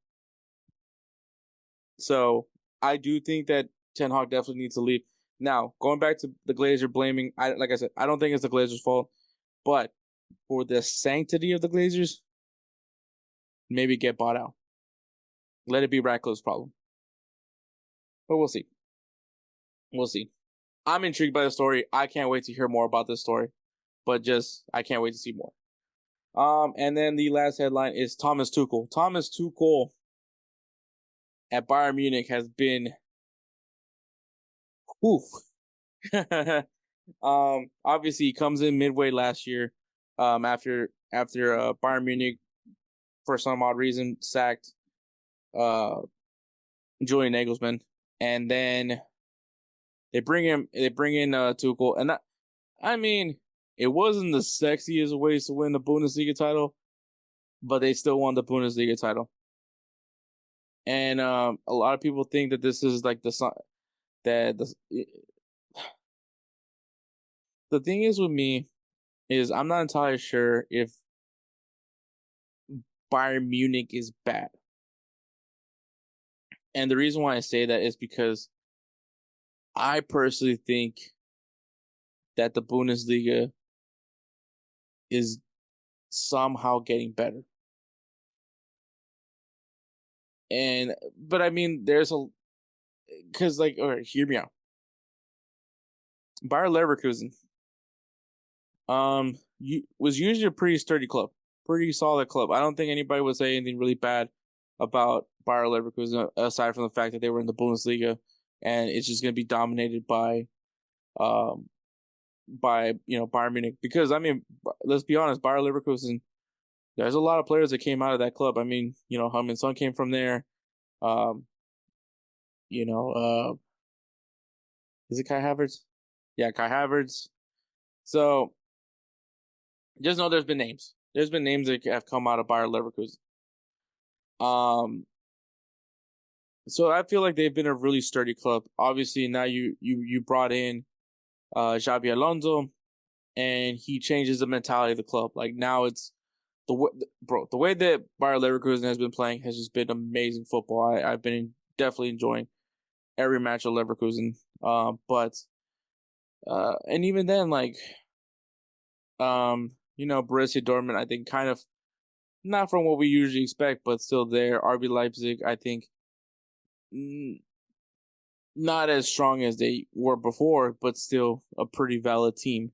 So I do think that Ten Hag definitely needs to leave. Now, going back to the Glazer blaming, like I said, I don't think it's the Glazers' fault, but for the sanctity of the Glazers, maybe get bought out. Let it be Ratcliffe's problem. But we'll see. We'll see. I'm intrigued by the story. I can't wait to hear more about this story. But I can't wait to see more. And then the last headline is Thomas Tuchel. Thomas Tuchel at Bayern Munich has been obviously he comes in midway last year, after Bayern Munich for some odd reason sacked Julian Nagelsmann, and then they bring in Tuchel, and I mean, it wasn't the sexiest ways to win the Bundesliga title, but they still won the Bundesliga title. And a lot of people think that this is like the thing is with me is I'm not entirely sure if Bayern Munich is bad. And the reason why I say that is because I personally think that the Bundesliga is somehow getting better. But I mean, because like, all right, hear me out. Bayer Leverkusen, was usually a pretty sturdy club, pretty solid club. I don't think anybody would say anything really bad about Bayer Leverkusen aside from the fact that they were in the Bundesliga, and it's just going to be dominated by Bayern Munich. Because I mean, let's be honest, Bayer Leverkusen, there's a lot of players that came out of that club. I mean, Heung-min Son came from there. Is it Kai Havertz? Yeah, Kai Havertz. So just know there's been names. There's been names that have come out of Bayer Leverkusen. So I feel like they've been a really sturdy club. Obviously, now you brought in Xabi Alonso, and he changes the mentality of the club. Like now it's the way that Bayer Leverkusen has been playing has just been amazing football. I've been definitely enjoying every match of Leverkusen. And even then, like, Borussia Dortmund, I think kind of not from what we usually expect, but still there. RB Leipzig, I think, not as strong as they were before, but still a pretty valid team.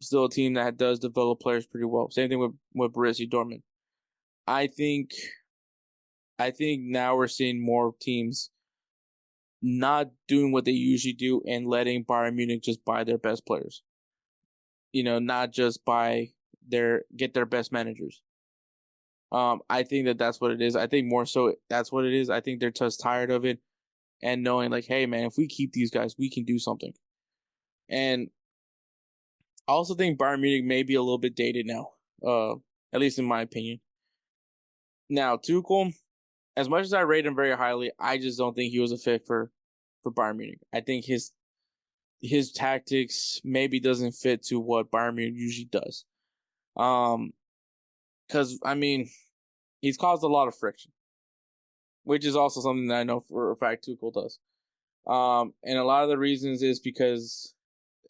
Still a team that does develop players pretty well. Same thing with Borussia Dortmund. I think now we're seeing more teams not doing what they usually do and letting Bayern Munich just buy their best players. Not just get their best managers. I think that's what it is. I think more so that's what it is. I think they're just tired of it and knowing like, hey man, if we keep these guys, we can do something. And I also think Bayern Munich may be a little bit dated now, at least in my opinion. Now, Tuchel, as much as I rate him very highly, I just don't think he was a fit for Bayern Munich. I think his tactics maybe doesn't fit to what Bayern Munich usually does. Because, I mean, he's caused a lot of friction, which is also something that I know for a fact Tuchel does. And a lot of the reasons is because,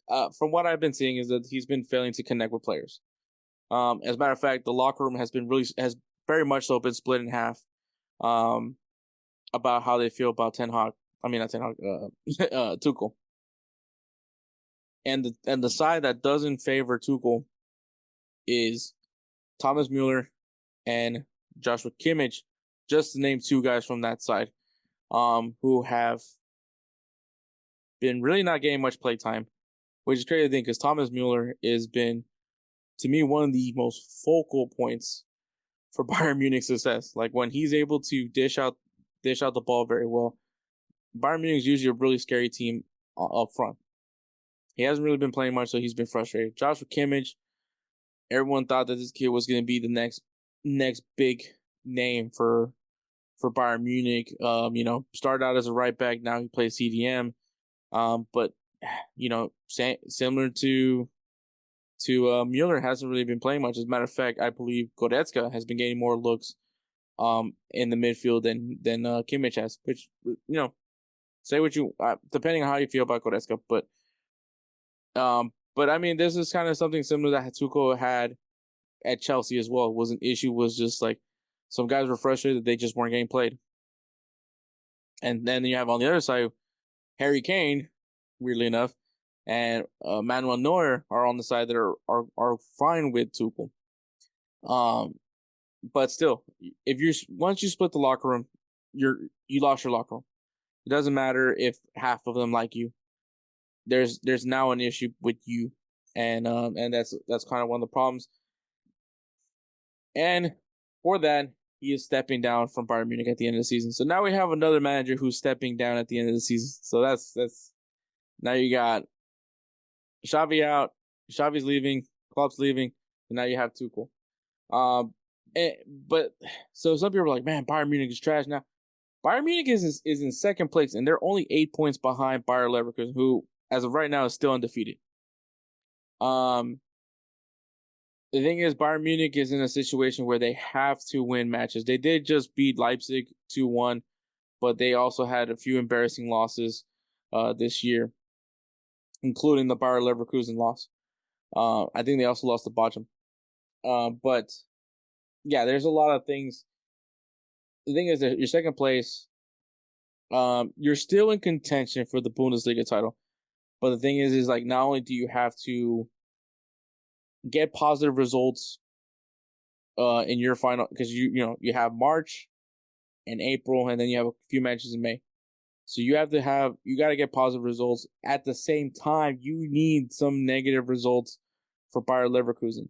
from what I've been seeing, is that he's been failing to connect with players. As a matter of fact, the locker room has very much so been split in half, about how they feel about Tuchel. And the side that doesn't favor Tuchel is Thomas Müller and Joshua Kimmich, just to name two guys from that side, who have been really not getting much play time, which is crazy to think because Thomas Müller has been, to me, one of the most focal points for Bayern Munich's success. Like when he's able to dish out the ball very well, Bayern Munich is usually a really scary team up front. He hasn't really been playing much, so he's been frustrated. Joshua Kimmich, everyone thought that this kid was going to be the next big name for Bayern Munich. Started out as a right back, now he plays CDM. But similar to Müller, hasn't really been playing much. As a matter of fact, I believe Goretzka has been getting more looks in the midfield than Kimmich has, which, say what you depending on how you feel about Goretzka, but I mean, this is kind of something similar that Tuchel had at Chelsea as well. Was an issue was just like some guys were frustrated that they just weren't getting played, and then you have on the other side Harry Kane, weirdly enough, and Manuel Neuer are on the side that are fine with Tuchel. But still, if once you split the locker room, you lost your locker room. It doesn't matter if half of them like you. There's now an issue with you, and that's kind of one of the problems. And for that, he is stepping down from Bayern Munich at the end of the season. So now we have another manager who's stepping down at the end of the season. So that's now you got Xavi out, Xavi's leaving, Klopp's leaving, and now you have Tuchel. But so some people are like, man, Bayern Munich is trash now. Bayern Munich is in second place, and they're only 8 points behind Bayer Leverkusen, who, as of right now, is still undefeated. The thing is, Bayern Munich is in a situation where they have to win matches. They did just beat Leipzig 2-1, but they also had a few embarrassing losses this year, including the Bayer Leverkusen loss. I think they also lost to Bochum. But yeah, there's a lot of things. The thing is that you're second place. You're still in contention for the Bundesliga title. But the thing is like not only do you have to get positive results in your final, because you have March and April, and then you have a few matches in May. So you got to get positive results. At the same time, you need some negative results for Bayer Leverkusen.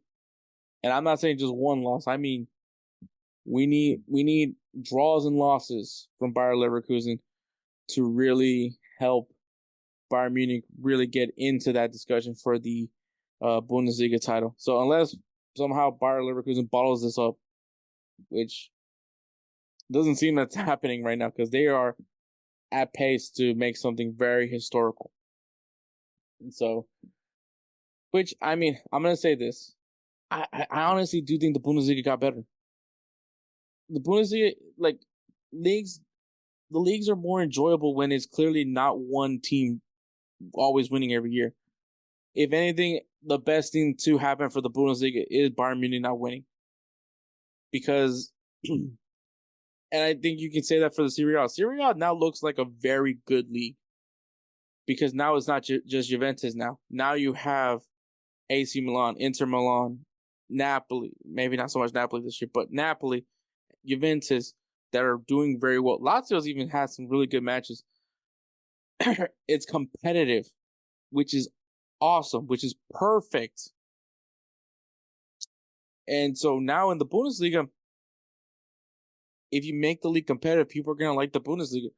And I'm not saying just one loss. I mean, we need draws and losses from Bayer Leverkusen to really help Bayern Munich really get into that discussion for the Bundesliga title. So unless somehow Bayer Leverkusen bottles this up, which doesn't seem that's happening right now because they are at pace to make something very historical. And so, which, I mean, I'm going to say this. I honestly do think the Bundesliga got better. The Bundesliga, like, the leagues are more enjoyable when it's clearly not one team always winning every year. If anything, the best thing to happen for the Bundesliga is Bayern Munich not winning. Because, and I think you can say that for the Serie A. Serie A now looks like a very good league. Because now it's not just Juventus now. Now you have AC Milan, Inter Milan, Napoli. Maybe not so much Napoli this year, but Napoli, Juventus that are doing very well. Lazio's even had some really good matches. It's competitive, which is awesome, which is perfect. And so now in the Bundesliga, if you make the league competitive, people are going to like the Bundesliga.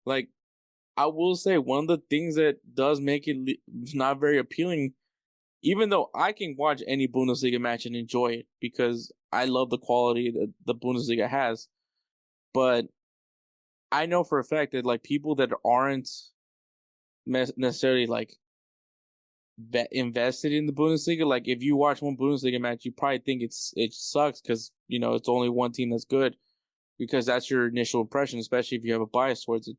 Like, I will say one of the things that does make it not very appealing, even though I can watch any Bundesliga match and enjoy it because I love the quality that the Bundesliga has. But I know for a fact that like people that aren't necessarily like invested in the Bundesliga, like if you watch one Bundesliga match, you probably think it sucks because it's only one team that's good, because that's your initial impression, especially if you have a bias towards it.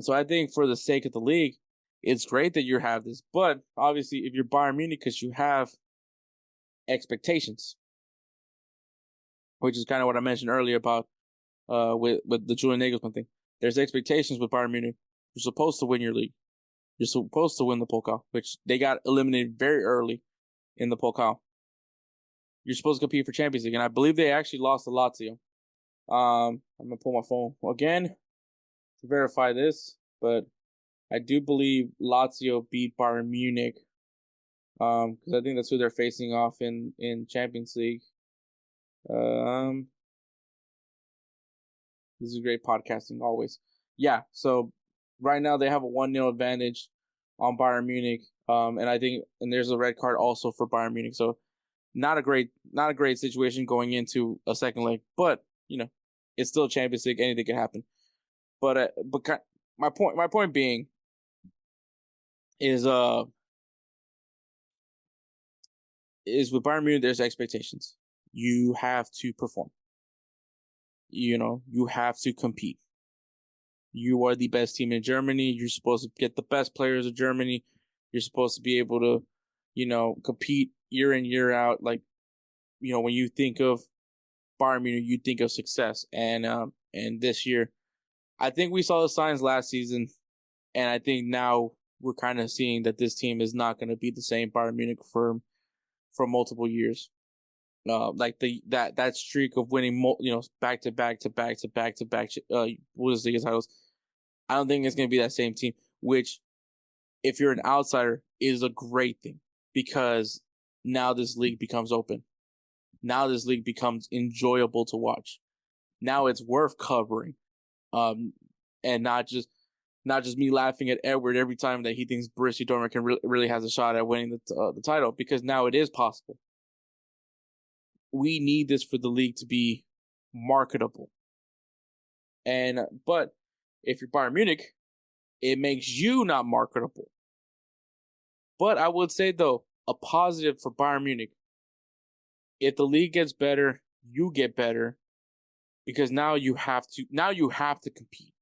So I think for the sake of the league, it's great that you have this, but obviously if you're Bayern Munich, because you have expectations, which is kind of what I mentioned earlier about with the Julian Nagelsmann thing. There's expectations with Bayern Munich. You're supposed to win your league. You're supposed to win the Pokal, which they got eliminated very early in the Pokal. You're supposed to compete for Champions League, and I believe they actually lost to Lazio. I'm gonna pull my phone again to verify this, but I do believe Lazio beat Bayern Munich, because I think that's who they're facing off in Champions League. This is great podcasting always. Yeah, so right now they have a 1-0 advantage on Bayern Munich, and there's a red card also for Bayern Munich. So not a great situation going into a second leg, but it's still Champions League. Anything can happen. But my point being is with Bayern Munich, there's expectations. You have to perform. you have to compete. You are the best team in Germany. You're supposed to get the best players of Germany. You're supposed to be able to, compete year in, year out. Like, when you think of Bayern Munich, you think of success. And this year, I think we saw the signs last season, and I think now we're kind of seeing that this team is not going to be the same Bayern Munich for multiple years. Like that streak of winning, back to back Bundesliga titles. I don't think it's going to be that same team. Which, if you're an outsider, is a great thing, because now this league becomes open. Now this league becomes enjoyable to watch. Now it's worth covering, and not just me laughing at Edward every time that he thinks Borussia Dortmund can really has a shot at winning the title, because now it is possible. We need this for the league to be marketable. But if you're Bayern Munich, it makes you not marketable. But I would say, though, a positive for Bayern Munich: if the league gets better, you get better, because now you have to compete,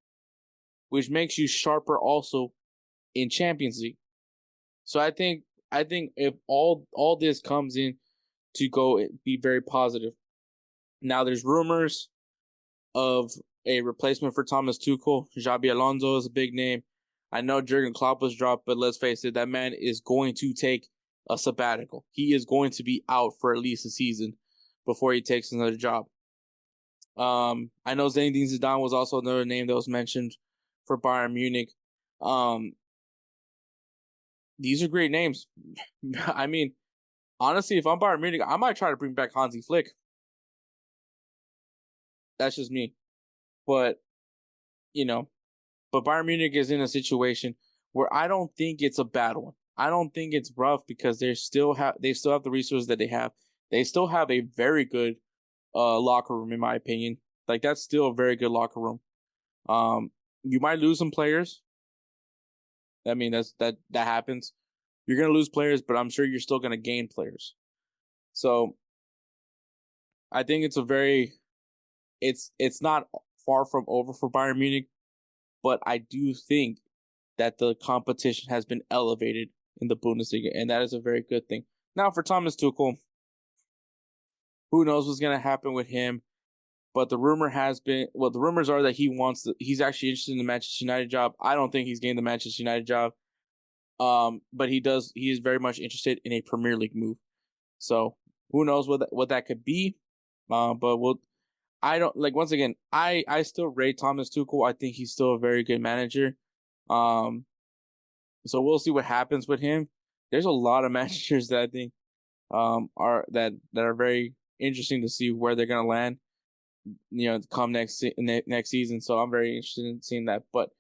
which makes you sharper also in Champions League. So I think if all this comes in to be very positive. Now there's rumors of a replacement for Thomas Tuchel. Xabi Alonso is a big name. I know Jurgen Klopp was dropped, but let's face it, that man is going to take a sabbatical. He is going to be out for at least a season before he takes another job. I know Zinedine Zidane was also another name that was mentioned for Bayern Munich. These are great names. I mean, honestly, if I'm Bayern Munich, I might try to bring back Hansi Flick. That's just me. But Bayern Munich is in a situation where I don't think it's a bad one. I don't think it's rough, because they still have the resources that they have. They still have a very good locker room, in my opinion. Like, that's still a very good locker room. You might lose some players. I mean, that happens. You're gonna lose players, but I'm sure you're still gonna gain players. So I think it's not far from over for Bayern Munich, but I do think that the competition has been elevated in the Bundesliga, and that is a very good thing. Now for Thomas Tuchel, who knows what's gonna happen with him? But the rumors are that he's actually interested in the Manchester United job. I don't think he's getting the Manchester United job. But he is very much interested in a Premier League move. So who knows what that could be? But once again, I still rate Thomas Tuchel. I think he's still a very good manager. So we'll see what happens with him. There's a lot of managers that I think are very interesting to see where they're gonna land, come next season. So I'm very interested in seeing that. But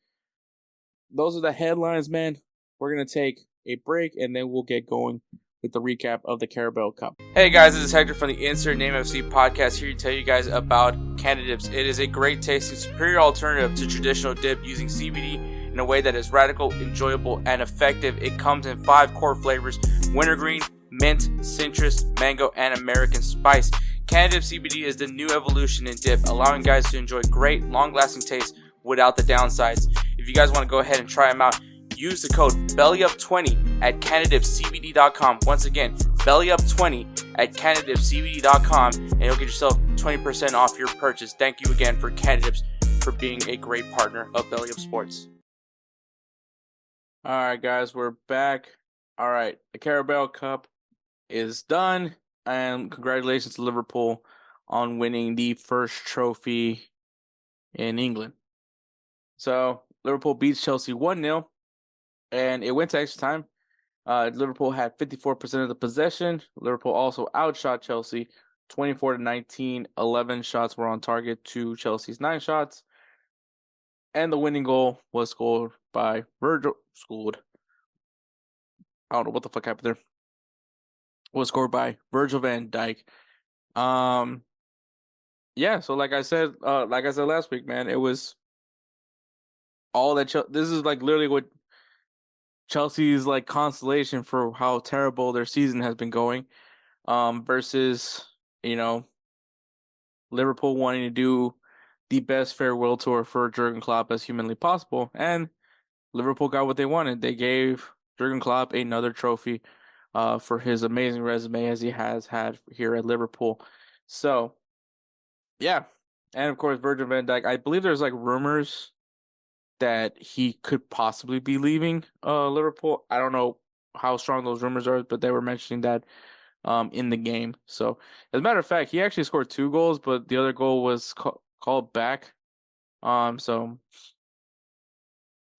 those are the headlines, man. We're going to take a break, and then we'll get going with the recap of the Carabao Cup. Hey guys, this is Hector from the InsertName FC podcast, here to tell you guys about Canada Dips. It is a great tasting, superior alternative to traditional dip, using CBD in a way that is radical, enjoyable, and effective. It comes in 5 core flavors: wintergreen, mint, citrus, mango, and American spice. Canada Dip CBD is the new evolution in dip, allowing guys to enjoy great, long-lasting taste without the downsides. If you guys want to go ahead and try them out, use the code BellyUp20 at CanadaDipCBD.com. Once again, BellyUp20 at CanadaDipCBD.com, and you'll get yourself 20% off your purchase. Thank you again for Canada Dips for being a great partner of BellyUpSports. All right, guys, we're back. All right, the Carabao Cup is done, and congratulations to Liverpool on winning the first trophy in England. So Liverpool beats Chelsea 1-0. And it went to extra time. Liverpool had 54% of the possession. Liverpool also outshot Chelsea 24-19. 11 shots were on target to Chelsea's 9 shots. And the winning goal was scored by Virgil. I don't know what the fuck happened there. Was scored by Virgil van Dijk. Yeah, so like I said last week, man, it was all that. This is like literally what Chelsea's like consolation for how terrible their season has been going, versus Liverpool wanting to do the best farewell tour for Jurgen Klopp as humanly possible, and Liverpool got what they wanted. They gave Jurgen Klopp another trophy for his amazing resume as he has had here at Liverpool. So, yeah. And of course, Virgil van Dijk, I believe there's like rumors that he could possibly be leaving Liverpool. I don't know how strong those rumors are, but they were mentioning that in the game. So, as a matter of fact, he actually scored 2 goals, but the other goal was called back. So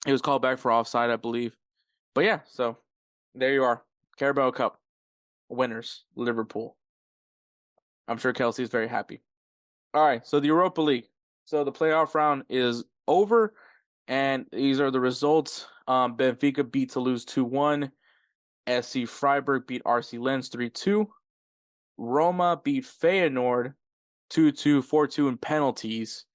it was called back for offside, I believe. But yeah, so there you are. Carabao Cup winners, Liverpool. I'm sure Kelsey's very happy. All right, so the Europa League. So the playoff round is over, and these are the results. Benfica beat Toulouse 2-1. SC Freiburg beat RC Lens 3-2. Roma beat Feyenoord 2-2, 4-2 in penalties.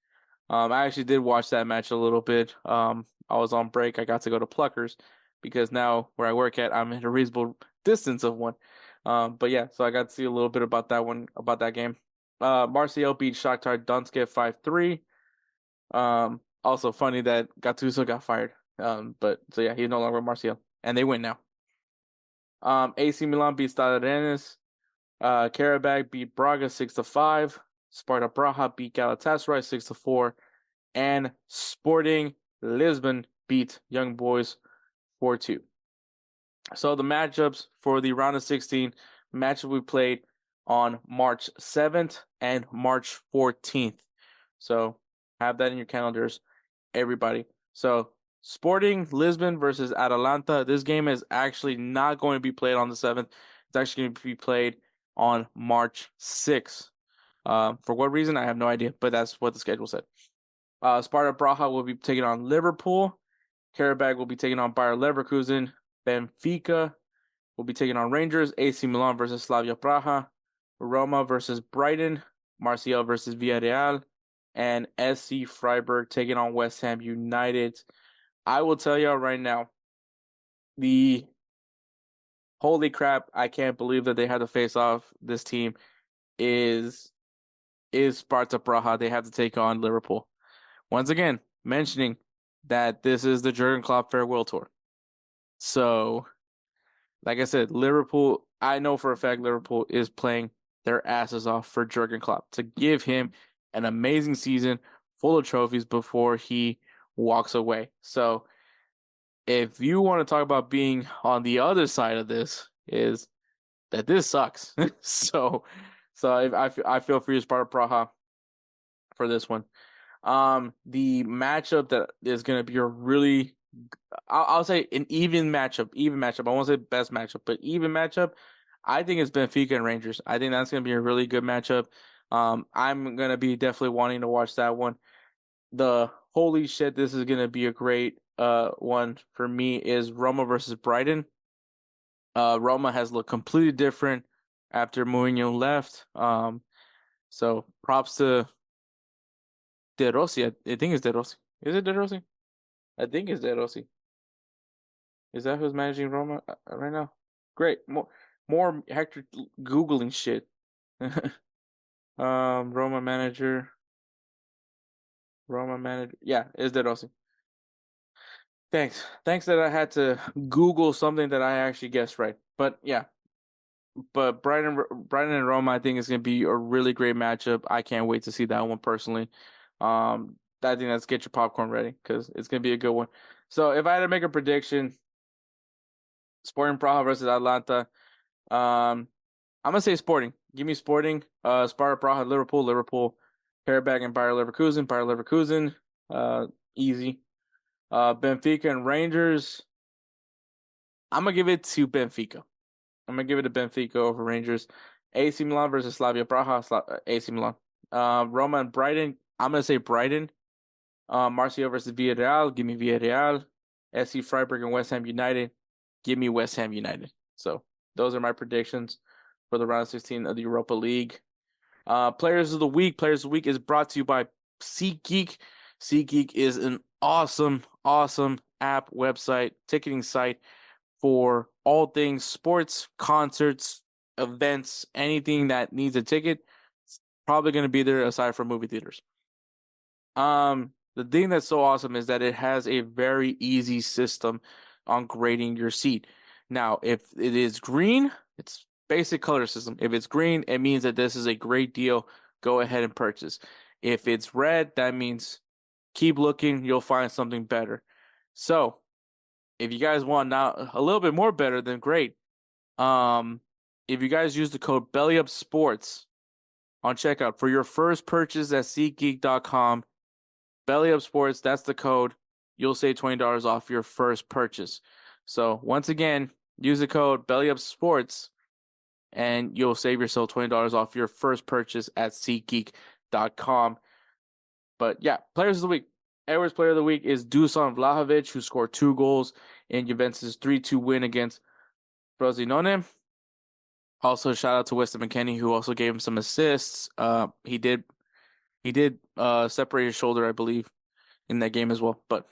I actually did watch that match a little bit. I was on break. I got to go to Pluckers because now where I work at, I'm in a reasonable distance of one. But yeah, so I got to see a little bit about that one, about that game. Marseille beat Shakhtar Donetsk 5-3. Also funny that Gattuso got fired. But so yeah, he's no longer with Marseille, and they win now. AC Milan beat Stade Rennes. Karabakh beat Braga 6-5. Sparta Praha beat Galatasaray 6-4. And Sporting Lisbon beat Young Boys 4-2. So the matchups for the round of 16 matchup we played on March 7th and March 14th. So have that in your calendars, everybody. So Sporting Lisbon versus Atalanta. This game is actually not going to be played on the 7th. It's actually going to be played on March 6th. For what reason, I have no idea, but that's what the schedule said. Sparta Praha will be taking on Liverpool. Karabakh will be taking on Bayer Leverkusen. Benfica will be taking on Rangers. AC Milan versus Slavia Praha. Roma versus Brighton. Marseille versus Villarreal. And SC Freiburg taking on West Ham United. I will tell y'all right now, holy crap, I can't believe that they had to face off this team is Sparta Praha. They have to take on Liverpool. Once again, mentioning that this is the Jurgen Klopp farewell tour. So, like I said, Liverpool, I know for a fact Liverpool is playing their asses off for Jurgen Klopp to give him an amazing season full of trophies before he walks away. So, if you want to talk about being on the other side of this, is that this sucks. so I feel for you, Sparta Praha, for this one. The matchup that is going to be a really, I'll say an even matchup. I won't say best matchup, but even matchup. I think it's Benfica and Rangers. I think that's going to be a really good matchup. I'm going to be definitely wanting to watch that one. The holy shit, this is going to be a great one for me is Roma versus Brighton. Roma has looked completely different after Mourinho left. So props to De Rossi. I think it's De Rossi. Is it De Rossi? I think it's De Rossi. Is that who's managing Roma right now? Great. More Hector Googling shit. Roma manager. Yeah, it's De Rossi. Thanks that I had to Google something that I actually guessed right. But yeah. But Brighton and Roma, I think is going to be a really great matchup. I can't wait to see that one personally. I think let's get your popcorn ready because it's going to be a good one. So if I had to make a prediction, Sporting Praha versus Atlanta, I'm going to say Sporting. Give me Sporting. Sparta Praha, Liverpool, Karabakh and Bayer Leverkusen, easy. Benfica and Rangers, I'm going to give it to Benfica. I'm going to give it to Benfica over Rangers. AC Milan versus Slavia Praha, AC Milan. Roma and Brighton, I'm going to say Brighton. Marseille versus Villarreal, give me Villarreal. SC Freiburg and West Ham United, give me West Ham United. So those are my predictions for the round of 16 of the Europa League. Players of the Week is brought to you by SeatGeek. SeatGeek is an awesome app, website, ticketing site for all things sports, concerts, events, anything that needs a ticket. It's probably going to be there aside from movie theaters. The thing that's so awesome is that it has a very easy system on grading your seat. Now, if it is green, it's basic color system. If it's green, it means that this is a great deal. Go ahead and purchase. If it's red, that means keep looking, you'll find something better. So, if you guys want now a little bit more better, then great. If you guys use the code BellyUpSports on checkout for your first purchase at SeatGeek.com, BellyUpSports, that's the code. You'll save $20 off your first purchase. So once again, use the code BellyUpSports and you'll save yourself $20 off your first purchase at SeatGeek.com. But yeah, players of the week. Edwards player of the week is Dusan Vlahovic, who scored 2 goals in Juventus' 3-2 win against Frosinone. Also, shout out to Weston McKennie, who also gave him some assists. He did separate his shoulder, I believe, in that game as well. But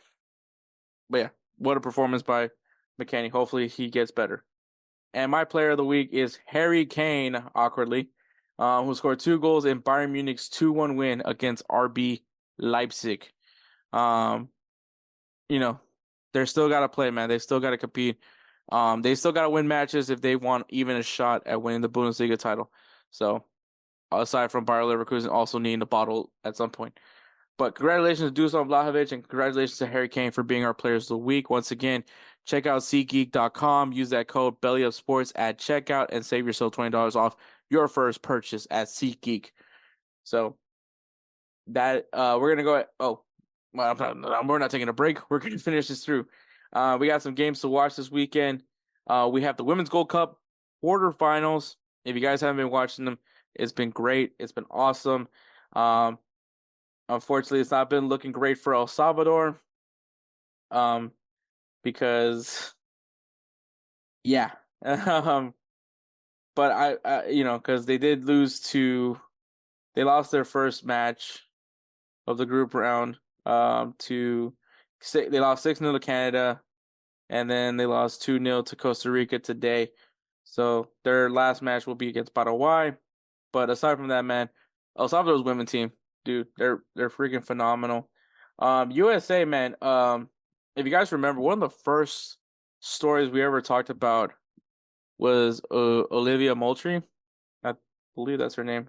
yeah, what a performance by McKennie. Hopefully he gets better. And my player of the week is Harry Kane, awkwardly, who scored 2 goals in Bayern Munich's 2-1 win against RB Leipzig. They're still got to play, man. They still got to compete. They still got to win matches if they want even a shot at winning the Bundesliga title. So, aside from Bayer Leverkusen also needing the bottle at some point. But congratulations to Dusan Vlahovic and congratulations to Harry Kane for being our players of the week. Once again, check out SeatGeek.com. Use that code BellyUpSports at checkout and save yourself $20 off your first purchase at SeatGeek. So, that we're gonna go. We're not taking a break. We're gonna finish this through. We got some games to watch this weekend. We have the Women's Gold Cup quarterfinals. If you guys haven't been watching them, it's been great. It's been awesome. Unfortunately, it's not been looking great for El Salvador. Because yeah. But because they lost their first match of the group round. They lost 6-0 to Canada, and then they lost 2-0 to Costa Rica today. So their last match will be against Paraguay. But aside from that, man, El Salvador's women's team, dude, they're freaking phenomenal. USA, man, if you guys remember, one of the first stories we ever talked about was Olivia Moultrie. I believe that's her name.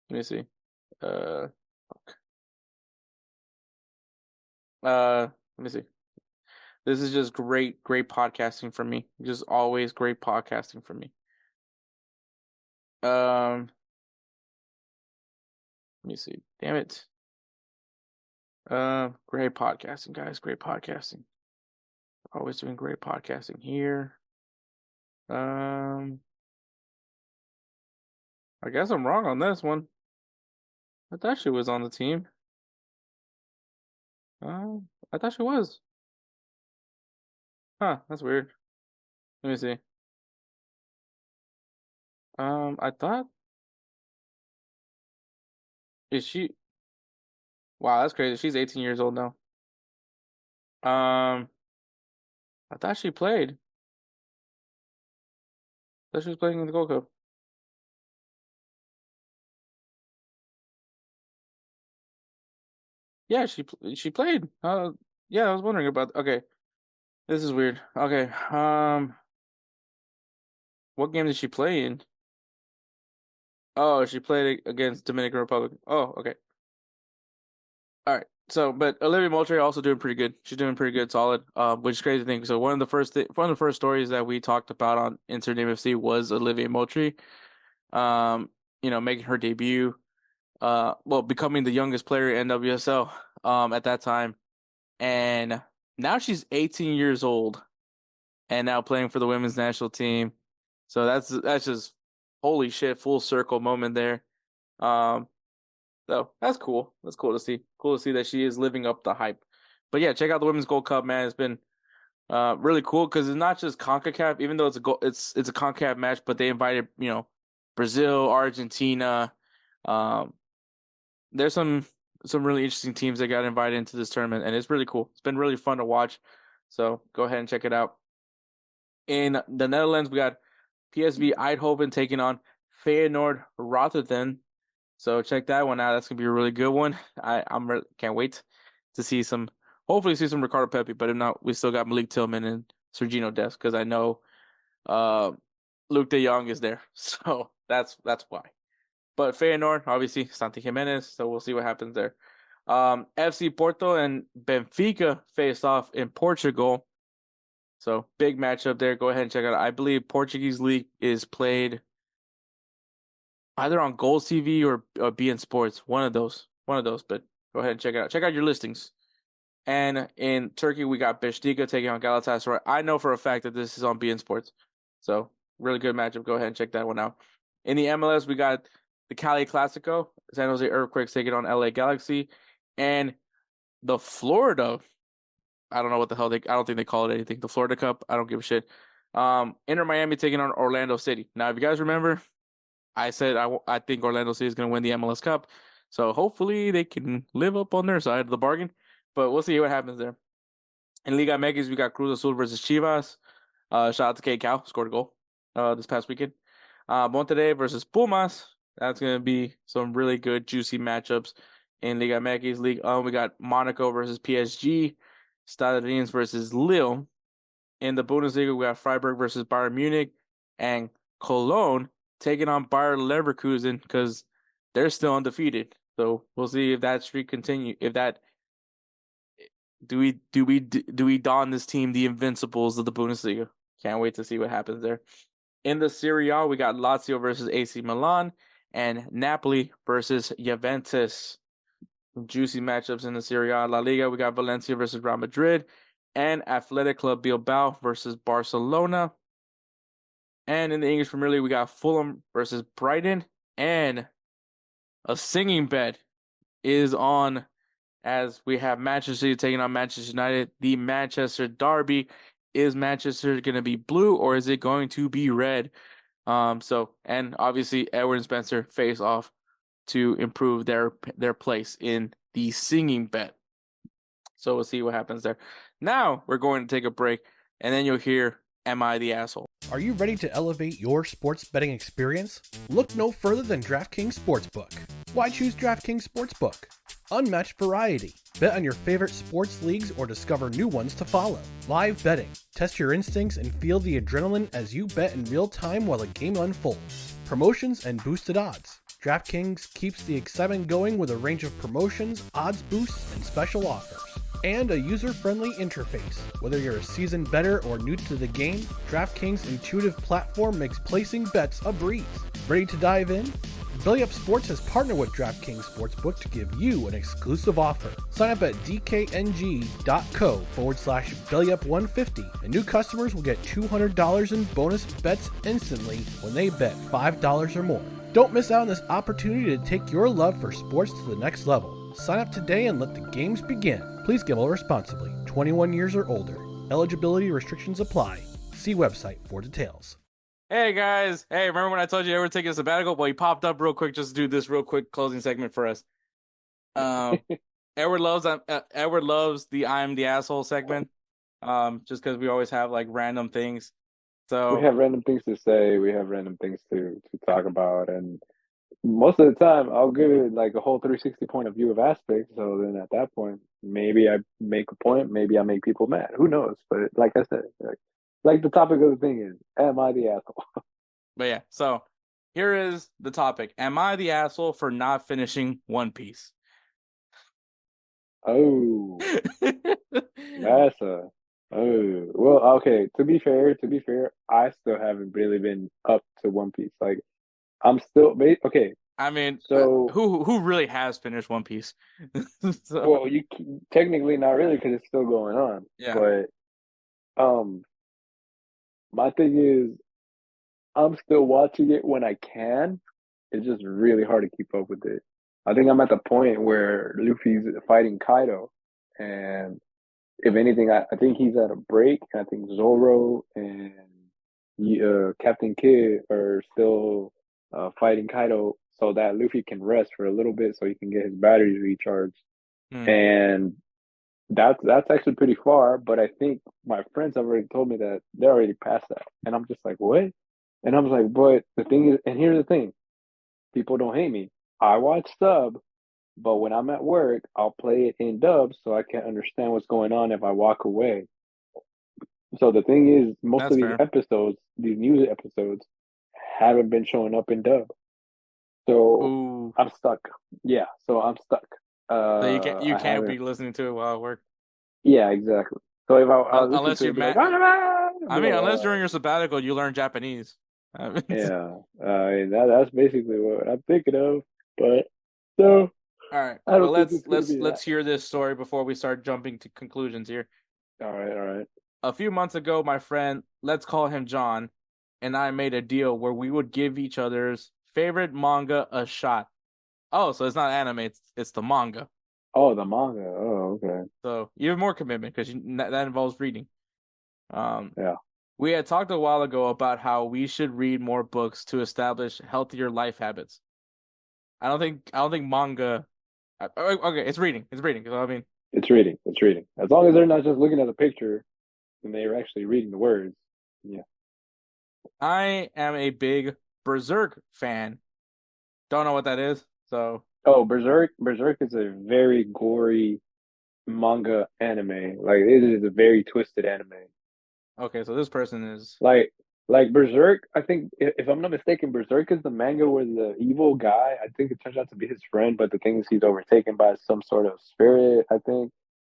Let me see. Let me see. This is just great podcasting for me. Just always great podcasting for me. Let me see. Damn it. Great podcasting, guys. Great podcasting. Always doing great podcasting here. I guess I'm wrong on this one. I thought she was on the team. I thought she was. Huh, that's weird. Let me see. I thought. Is she? Wow, that's crazy. She's 18 years old now. I thought she played. I thought she was playing in the Gold Cup. Yeah, she played. Yeah, I was wondering about. Okay, this is weird. Okay, what game did she play in? Oh, she played against Dominican Republic. Oh, okay. All right. So, but Olivia Moultrie also doing pretty good. She's doing pretty good, solid. Which is crazy thing. So one of the first stories that we talked about on InsertName FC was Olivia Moultrie, making her debut. Becoming the youngest player in NWSL at that time, and now she's 18 years old, and now playing for the women's national team. So that's just holy shit, full circle moment there. So that's cool. That's cool to see. Cool to see that she is living up the hype. But yeah, check out the Women's Gold Cup, man. It's been really cool because it's not just CONCACAF, even though it's a CONCACAF match, but they invited Brazil, Argentina. There's some really interesting teams that got invited into this tournament, and it's really cool. It's been really fun to watch. So go ahead and check it out. In the Netherlands, we got PSV Eindhoven taking on Feyenoord Rotterdam. So check that one out. That's gonna be a really good one. Can't wait to see hopefully see some Ricardo Pepi. But if not, we still got Malik Tillman and Sergino Dest because I know Luke De Jong is there. So that's why. But Feyenoord, obviously, Santi Jimenez. So we'll see what happens there. FC Porto and Benfica face off in Portugal. So big matchup there. Go ahead and check it out. I believe Portuguese league is played either on GolzTV or BN Sports. One of those. But go ahead and check it out. Check out your listings. And in Turkey, we got Beşiktaş taking on Galatasaray. I know for a fact that this is on BN Sports. So really good matchup. Go ahead and check that one out. In the MLS, we got the Cali Clasico. San Jose Earthquakes taking on LA Galaxy. And the Florida, I don't know what the hell I don't think they call it anything. The Florida Cup, I don't give a shit. Inter Miami taking on Orlando City. Now, if you guys remember, I said I think Orlando City is going to win the MLS Cup. So hopefully they can live up on their side of the bargain. But we'll see what happens there. In Liga MX, we got Cruz Azul versus Chivas. Shout out to K Cal, scored a goal this past weekend. Monterrey versus Pumas. That's going to be some really good, juicy matchups in Liga MX. We got Monaco versus PSG. Stade Reims versus Lille. In the Bundesliga, we got Freiburg versus Bayern Munich. And Cologne taking on Bayer Leverkusen because they're still undefeated. So we'll see if that streak continues. If that do we don this team the Invincibles of the Bundesliga? Can't wait to see what happens there. In the Serie A, we got Lazio versus AC Milan and Napoli versus Juventus. Juicy matchups in the Serie A. La Liga, we got Valencia versus Real Madrid and Athletic Club Bilbao versus Barcelona. And in the English Premier League, we got Fulham versus Brighton. And a singing bet is on as we have Manchester City taking on Manchester United. The Manchester Derby. Is Manchester going to be blue or is it going to be red? And obviously Edward and Spencer face off to improve their place in the singing bet. So we'll see what happens there. Now we're going to take a break and then you'll hear Am I the Asshole? Are you ready to elevate your sports betting experience? Look no further than DraftKings Sportsbook. Why choose DraftKings Sportsbook? Unmatched variety. Bet on your favorite sports leagues or discover new ones to follow. Live betting. Test your instincts and feel the adrenaline as you bet in real time while the game unfolds. Promotions and boosted odds. DraftKings keeps the excitement going with a range of promotions, odds boosts, and special offers. And a user-friendly interface. Whether you're a seasoned bettor or new to the game, DraftKings' intuitive platform makes placing bets a breeze. Ready to dive in? BellyUpSports has partnered with DraftKings Sportsbook to give you an exclusive offer. Sign up at dkng.co/BellyUp150 and new customers will get $200 in bonus bets instantly when they bet $5 or more. Don't miss out on this opportunity to take your love for sports to the next level. Sign up today and let the games begin. Please gamble responsibly. 21 years or older. Eligibility restrictions apply. See website for details. Hey guys, remember when I told you I would take a sabbatical? Well, he popped up real quick just to do this real quick closing segment for us. Edward loves the I am the asshole segment. Just because we always have like random things. So we have random things to say, we have random things to talk about, and most of the time I'll give it like a whole 360 point of view of aspects. So then at that point, maybe I make a point, maybe I make people mad. Who knows? But like I said, like the topic of the thing is, am I the asshole? But yeah, so here is the topic. Am I the asshole for not finishing One Piece? Oh, well, okay. To be fair, I still haven't really been up to One Piece. Like, I'm still okay. I mean, so who really has finished One Piece? Well, you technically not really because it's still going on. Yeah. But my thing is, I'm still watching it when I can. It's just really hard to keep up with it. I think I'm at the point where Luffy's fighting Kaido, and if anything, I think he's at a break. I think Zoro and Captain Kidd are still fighting Kaido so that Luffy can rest for a little bit so he can get his batteries recharged. And that's actually pretty far, but I think my friends have already told me that they're already past that. And I'm just like, what? And I was like, but the thing is, and here's the thing, people don't hate me. I watch sub, but when I'm at work, I'll play it in dub so I can understand what's going on if I walk away. So the thing is, most That's of these fair. episodes, these news episodes, haven't been showing up in dub. So Ooh. I'm stuck. Yeah, so I'm stuck. So you I can't haven't. be listening to it while at work. Yeah, exactly. So if I listen Unless to it, you're I'd be like, mad. I'd I be mean, like, unless during your sabbatical you learn Japanese. yeah. That's basically what I'm thinking of. But so All right. I Well, don't think it's gonna be that. let's hear this story before we start jumping to conclusions here. All right. A few months ago, my friend, let's call him John, and I made a deal where we would give each other's favorite manga a shot. Oh, so it's not anime; it's the manga. Oh, the manga. Oh, okay. So even more commitment because that involves reading. Yeah. We had talked a while ago about how we should read more books to establish healthier life habits. I don't think manga. Okay, it's reading. It's reading. I mean, It's reading. It's reading. As long as they're not just looking at the picture and they're actually reading the words. Yeah. I am a big Berserk fan. Don't know what that is, so Oh, Berserk. Berserk is a very gory manga anime. Like it is a very twisted anime. okay. So this person is Like Berserk, I think if I'm not mistaken, Berserk is the manga where the evil guy, I think it turns out to be his friend, but the thing is he's overtaken by some sort of spirit, I think.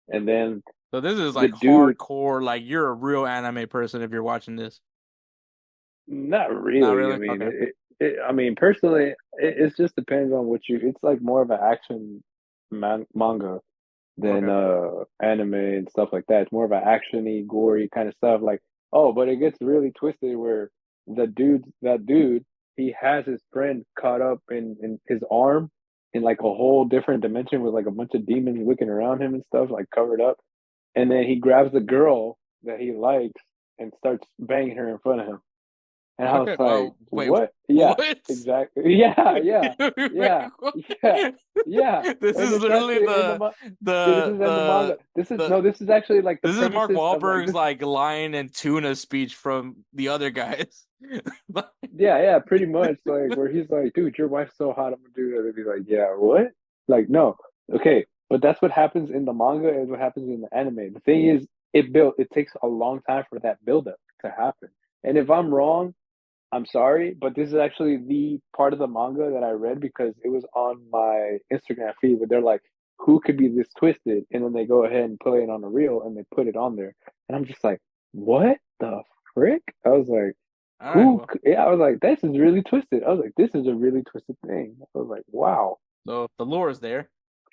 And then so this is the like dude, hardcore. Like you're a real anime person if you're watching this. not Not really. I really. mean, Okay. I mean, personally, it just depends on what you. It's like more of an action manga than Okay. anime and stuff like that. It's more of an actiony, gory kind of stuff. Like, oh, but it gets really twisted where that dude, he has his friend caught up in his arm in like a whole different dimension with like a bunch of demons looking around him and stuff, like covered up. And then he grabs the girl that he likes and starts banging her in front of him. And I was Okay. like, Wait. what? Yeah, What? exactly. Yeah, yeah, Wait, yeah, what? yeah, yeah. This And is it's that literally in the yeah, this is in the manga. This is the no, this is actually like the this is Mark premises of like Wahlberg's this. like lion and tuna speech from the other guys. Yeah, pretty much like where he's like, dude, your wife's so hot, I'm gonna do that. And he's like, yeah, what? Like, no, okay, but that's what happens in the manga and what happens in the anime. The thing is, it takes a long time for that buildup to happen. And if I'm wrong, I'm sorry, but this is actually the part of the manga that I read because it was on my Instagram feed where they're like, who could be this twisted? And then they go ahead and play it on a reel and they put it on there. And I'm just like, what the frick? I was like, All right, well, yeah, I was like, this is really twisted. I was like, this is a really twisted thing. I was like, wow. so the lore is there.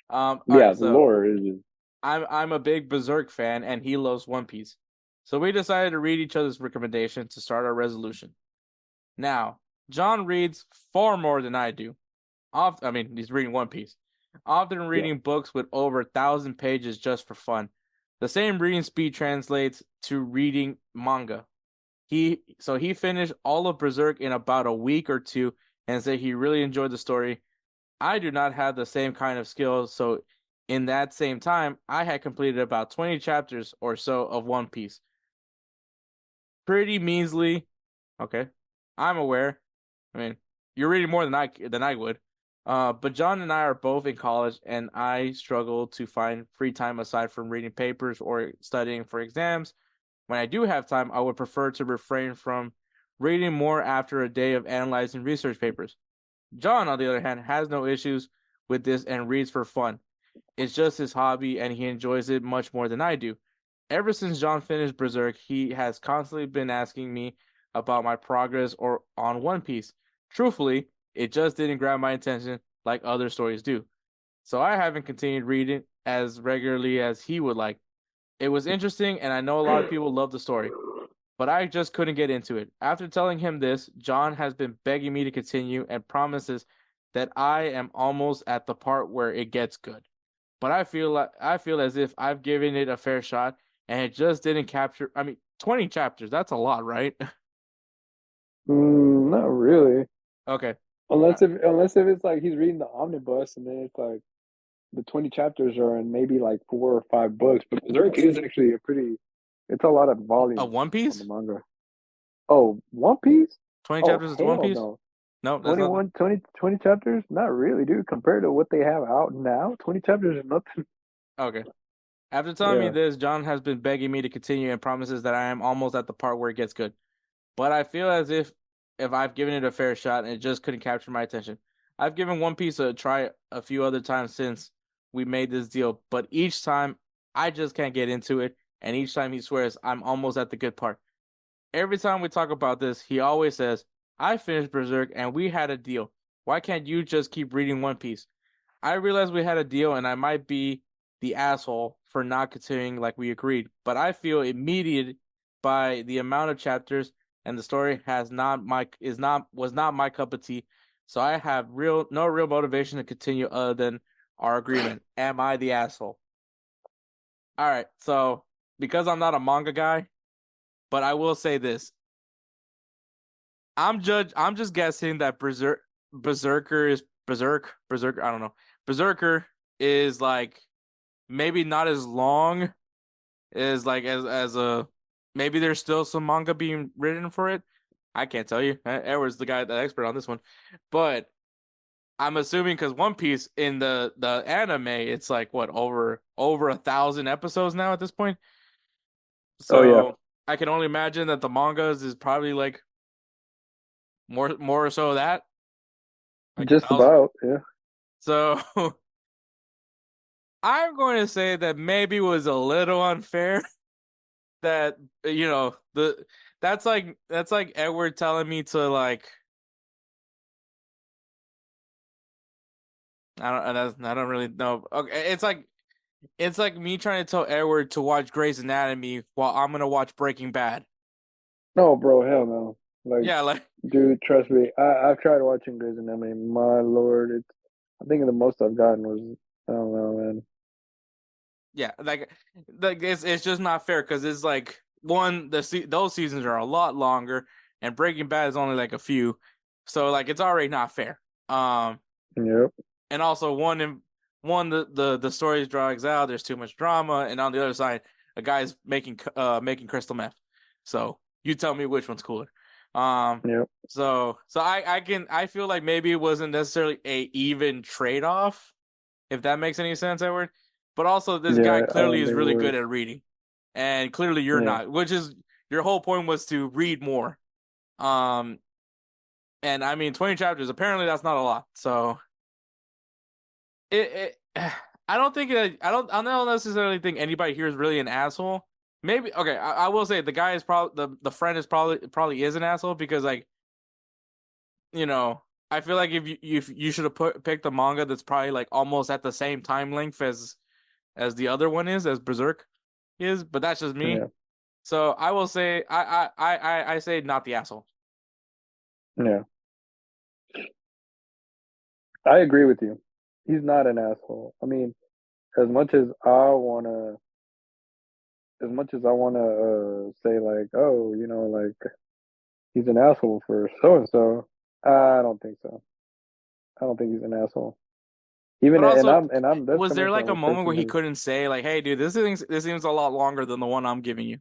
All Yeah, right, the so lore is just, I'm a big Berserk fan, and he loves One Piece. So we decided to read each other's recommendation to start our resolution. Now, John reads far more than I do. I mean, he's reading One Piece. Often reading books with over 1,000 pages just for fun. The same reading speed translates to reading manga. He finished all of Berserk in about a week or two and said he really enjoyed the story. I do not have the same kind of skills, so in that same time, I had completed about 20 chapters or so of One Piece. Pretty measly. Okay. I'm aware. I mean, you're reading more than I would. But John and I are both in college, and I struggle to find free time aside from reading papers or studying for exams. When I do have time, I would prefer to refrain from reading more after a day of analyzing research papers. John, on the other hand, has no issues with this and reads for fun. It's just his hobby, and he enjoys it much more than I do. Ever since John finished Berserk, he has constantly been asking me about my progress or on One Piece. Truthfully, it just didn't grab my attention like other stories do. So I haven't continued reading as regularly as he would like. It was interesting, and I know a lot of people love the story, but I just couldn't get into it. After telling him this, John has been begging me to continue and promises that I am almost at the part where it gets good. But I feel as if I've given it a fair shot and it just didn't capture. I mean, 20 chapters, that's a lot, right? not really. Okay. Unless if it's like he's reading the omnibus and then it's like the 20 chapters are in maybe like 4 or 5 books. But Berserk is actually it's a lot of A volumes One on Piece? the manga. Oh, One Piece? 20 Oh, chapters is One hell Piece? no. No, that's 21, 20 chapters? Not really, dude. Compared to what they have out now, 20 chapters is nothing. okay. After telling me Yeah. this, John has been begging me to continue and promises that I am almost at the part where it gets good. But I feel as if I've given it a fair shot and it just couldn't capture my attention. I've given One Piece a try a few other times since we made this deal, but each time I just can't get into it, and each time he swears I'm almost at the good part. Every time we talk about this, he always says, I finished Berserk and we had a deal. Why can't you just keep reading One Piece? I realize we had a deal and I might be the asshole for not continuing like we agreed, but I feel immediate by the amount of chapters and the story was not my cup of tea. So I have no real motivation to continue other than our agreement. Am I the asshole? All right, so because I'm not a manga guy, but I will say this. I'm just guessing that Berserker, I don't know. Berserker is like maybe not as long as like as a maybe there's still some manga being written for it. I can't tell you. Edward's the expert on this one. But I'm assuming because One Piece in the anime, it's like what over 1,000 episodes now at this point. Oh, yeah. So I can only imagine that the mangas is probably like more so that. Like Just 1,000. about, yeah. So I'm going to say that maybe was a little unfair that that's like Edward telling me to like I don't really know. Okay, it's like me trying to tell Edward to watch Grey's Anatomy while I'm gonna watch Breaking Bad. No, bro, hell no. Like, Yeah, like dude, trust me. I've tried watching Grey's Anatomy. My lord, I think the most I've gotten was, I don't know, man. yeah, like it's just not fair because it's like those seasons are a lot longer and Breaking Bad is only like a few, so like it's already not fair. Yep. And also the story drags out. There's too much drama, and on the other side, a guy's making crystal meth. So you tell me which one's cooler. Yep. So I feel like maybe it wasn't necessarily a even trade off, if that makes any sense, Edward. But also, this guy Yeah, I clearly don't is think it really was. good at reading, and clearly you're Yeah. not. Which is your whole point was to read more. And I mean, 20 chapters. Apparently, that's not a lot. So it I don't think I don't necessarily think anybody here is really an asshole. Maybe okay. I will say the guy is probably the friend is probably is an asshole because like I feel like if you should have picked a manga that's probably like almost at the same time length as the other one is as Berserk is, but that's just me. Yeah. So I will say I say not the asshole. Yeah. I agree with you. He's not an asshole. I mean, as much as I wanna, say like, oh, like he's an asshole for so and so. I don't think so. I don't think he's an asshole. Even But also, and I'm that's was coming there like from a a moment where person he who, couldn't say like, "Hey, dude, this seems a lot longer than the one I'm giving you"?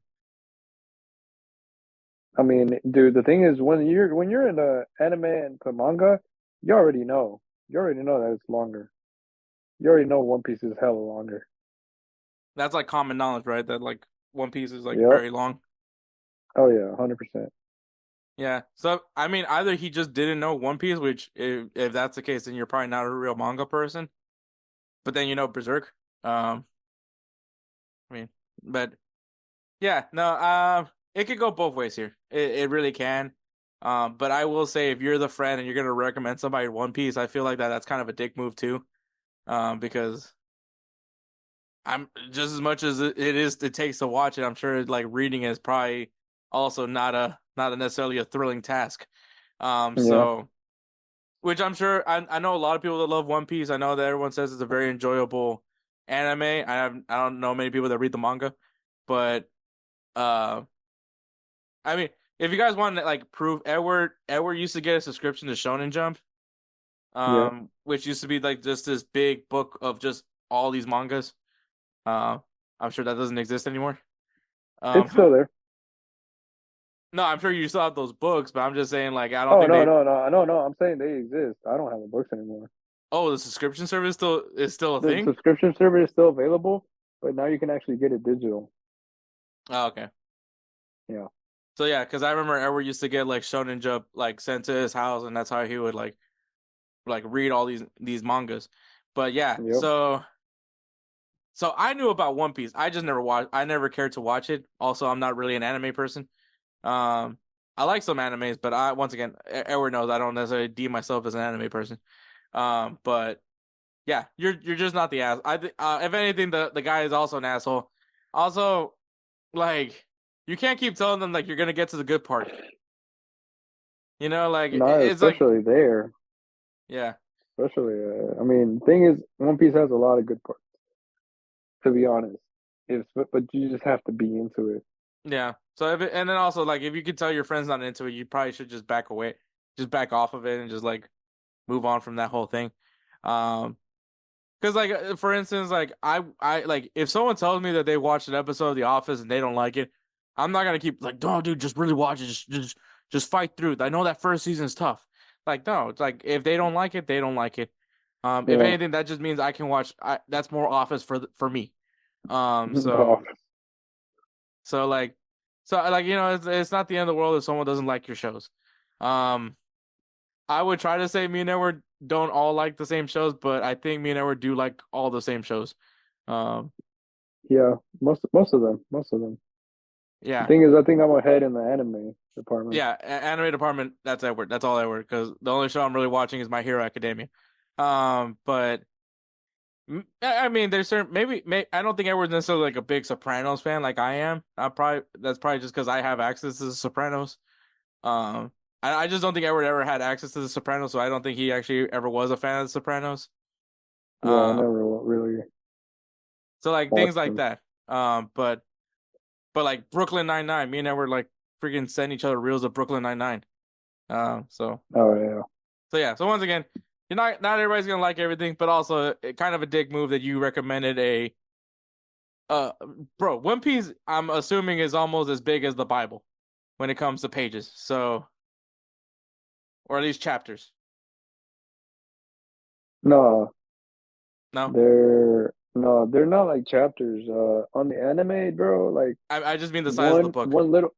I mean, dude, the thing is when you're in the anime and the manga, you already know. You already know that it's longer. You already know One Piece is hella longer. That's like common knowledge, right? That like One Piece is like Yep. very long. Oh yeah, 100%. Yeah. So I mean, either he just didn't know One Piece, which if that's the case, then you're probably not a real manga person. But then you know Berserk. I mean, but yeah, no. It could go both ways here. It really can. But I will say, if you're the friend and you're gonna recommend somebody One Piece, I feel like that's kind of a dick move too. Because I'm just as much as it takes to watch it, I'm sure like reading is probably also not necessarily a thrilling task. Yeah. So which I'm sure I know a lot of people that love One Piece. I know that everyone says it's a very enjoyable anime. I don't know many people that read the manga, but uh I mean if you guys want to like prove Edward used to get a subscription to Shonen Jump, Yeah. which used to be like just this big book of just all these mangas. Uh, I'm sure that doesn't exist anymore. It's still there. No, I'm sure you still have those books, but I'm just saying, like, I don't Oh think they. no. I'm saying they exist. I don't have the books anymore. Oh, the subscription service is still a The thing? subscription service is still available, but now you can actually get it digital. Oh, okay. Yeah. So yeah, because I remember Edward used to get like Shonen Jump like sent to his house, and that's how he would like read all these mangas. But yeah, Yep. so I knew about One Piece. I just never watched. I never cared to watch it. Also, I'm not really an anime person. I like some animes, but once again, Edward knows I don't necessarily deem myself as an anime person. But yeah, you're just not the ass. If anything, the guy is also an asshole. Also, like you can't keep telling them like you're gonna get to the good part. You know, like Not it's like especially there. yeah, Especially, I mean, thing is, One Piece has a lot of good parts. To be honest, but you just have to be into it. yeah. So and then also like if you could tell your friend's not into it, you probably should just back away, just back off of it, and just like move on from that whole thing. Because like for instance, like I like if someone tells me that they watched an episode of The Office and they don't like it, I'm not gonna keep like, no, dude, just really watch it, just fight through. I know that first season is tough. Like no, it's like if they don't like it, they don't like it. If Yeah. anything, that just means I can watch. That's more Office for me. Oh, So like, it's not the end of the world if someone doesn't like your shows. Um, I would try to say me and Edward don't all like the same shows, but I think me and Edward do like all the same shows. Um, yeah, most of them. The yeah, thing is, I think I'm ahead in the anime department. yeah. Anime department, that's Edward. That's all Edward. Because the only show I'm really watching is My Hero Academia. But I mean, there's certain maybe I don't think Edward's necessarily like a big Sopranos fan like I am. That's probably just because I have access to the Sopranos. Um, I just don't think Edward ever had access to the Sopranos, so I don't think he actually ever was a fan of the Sopranos. Yeah, I Um, never really so like things watched like them. that. But like Brooklyn Nine-Nine, me and Edward like freaking send each other reels of Brooklyn Nine-Nine. So Oh yeah, so yeah. So once again, you're not everybody's gonna like everything, but also kind of a dick move that you recommended uh bro. One Piece, I'm assuming is almost as big as the Bible when it comes to pages. So or at least chapters. no, No, they're not like chapters. On the anime, bro, like I just mean the size of the book. one little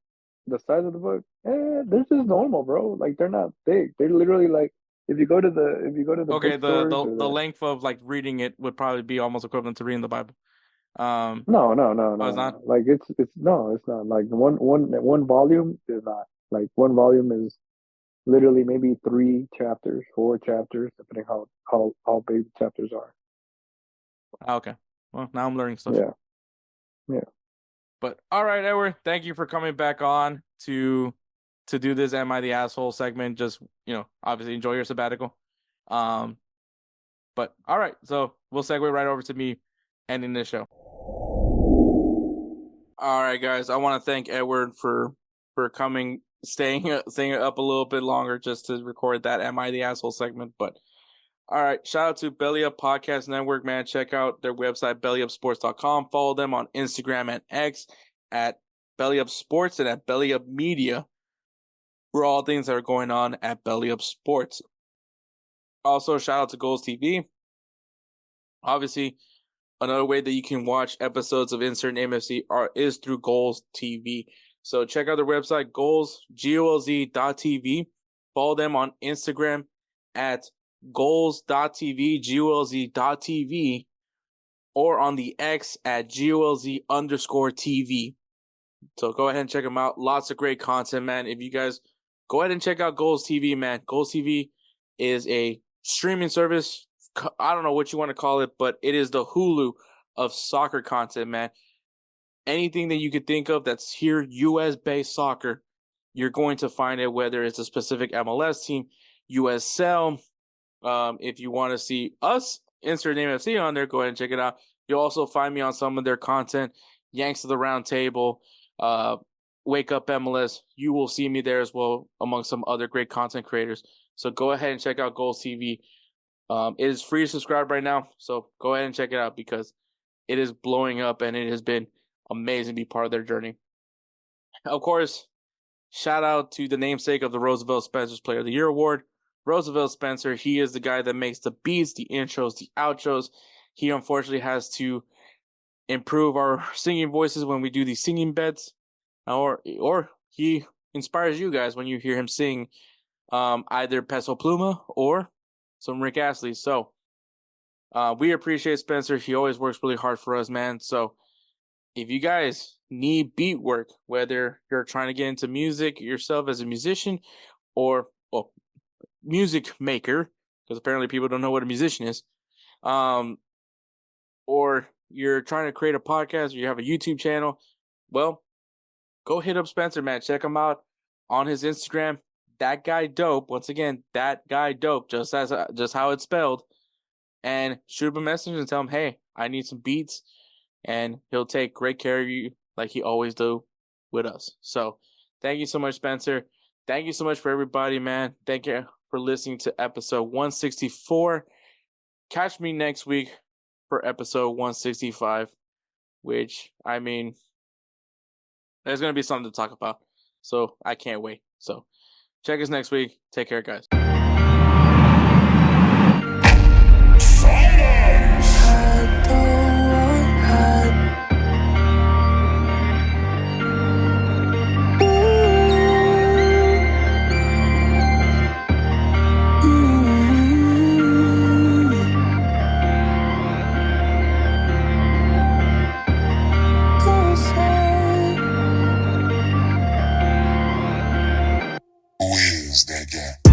the size of the book. They're just normal, bro. Like they're not big. They're literally like if you go to the Okay, the bookstores the or the length of like reading it would probably be almost equivalent to reading the Bible. Oh, it's not. Like it's no, it's not. Like one volume is not. Like one volume is literally maybe 3 chapters, 4 chapters, depending how big the chapters are. Okay, well now I'm learning stuff. Yeah, yeah. But all right, Edward, thank you for coming back on to do this "Am I the Asshole" segment. Just obviously enjoy your sabbatical. But all right, so we'll segue right over to me ending this show. All right, guys, I want to thank Edward for coming, staying up a little bit longer just to record that "Am I the Asshole" segment. But all right, shout out to Belly Up Podcast Network, man. Check out their website, BellyUpSports.com. Follow them on Instagram and X at BellyUpSports and at BellyUpMedia for all things that are going on at Belly Up Sports. Also, shout out to GolzTV. Obviously, another way that you can watch episodes of InsertName FC is through GolzTV. So check out their website, GolzTV. Follow them on Instagram at Golz.tv, GolZ.tv, or on the X at GolZ_TV. So go ahead and check them out. Lots of great content, man. If you guys go ahead and check out GolzTV, man. GolzTV is a streaming service. I don't know what you want to call it, but it is the Hulu of soccer content, man. Anything that you could think of that's here, US-based soccer, you're going to find it, whether it's a specific MLS team, USL. If you want to see us, InsertName FC on there, go ahead and check it out. You'll also find me on some of their content, Yanks to the Round Table, Wake Up MLS. You will see me there as well, among some other great content creators. So go ahead and check out GolzTV. It is free to subscribe right now, so go ahead and check it out because it is blowing up and it has been amazing to be part of their journey. Of course, shout out to the namesake of the Roosevelt Spencer's Player of the Year Award, Roosevelt Spencer. He is the guy that makes the beats, the intros, the outros. He unfortunately has to improve our singing voices when we do these singing beds, or he inspires you guys when you hear him sing either Peso Pluma or some Rick Astley. So we appreciate Spencer. He always works really hard for us, man. So if you guys need beat work, whether you're trying to get into music yourself as a musician or music maker, because apparently people don't know what a musician is, or you're trying to create a podcast or you have a YouTube channel, well, go hit up Spencer, man. Check him out on his Instagram. That guy dope. Once again, that guy dope, just how it's spelled. And shoot him a message and tell him, hey, I need some beats. And he'll take great care of you like he always do with us. So thank you so much, Spencer. Thank you so much for everybody, man. Thank you for listening to episode 164. Catch me next week for episode 165, which, I mean, there's going to be something to talk about. So I can't wait. So check us next week. Take care, guys. Who is that guy?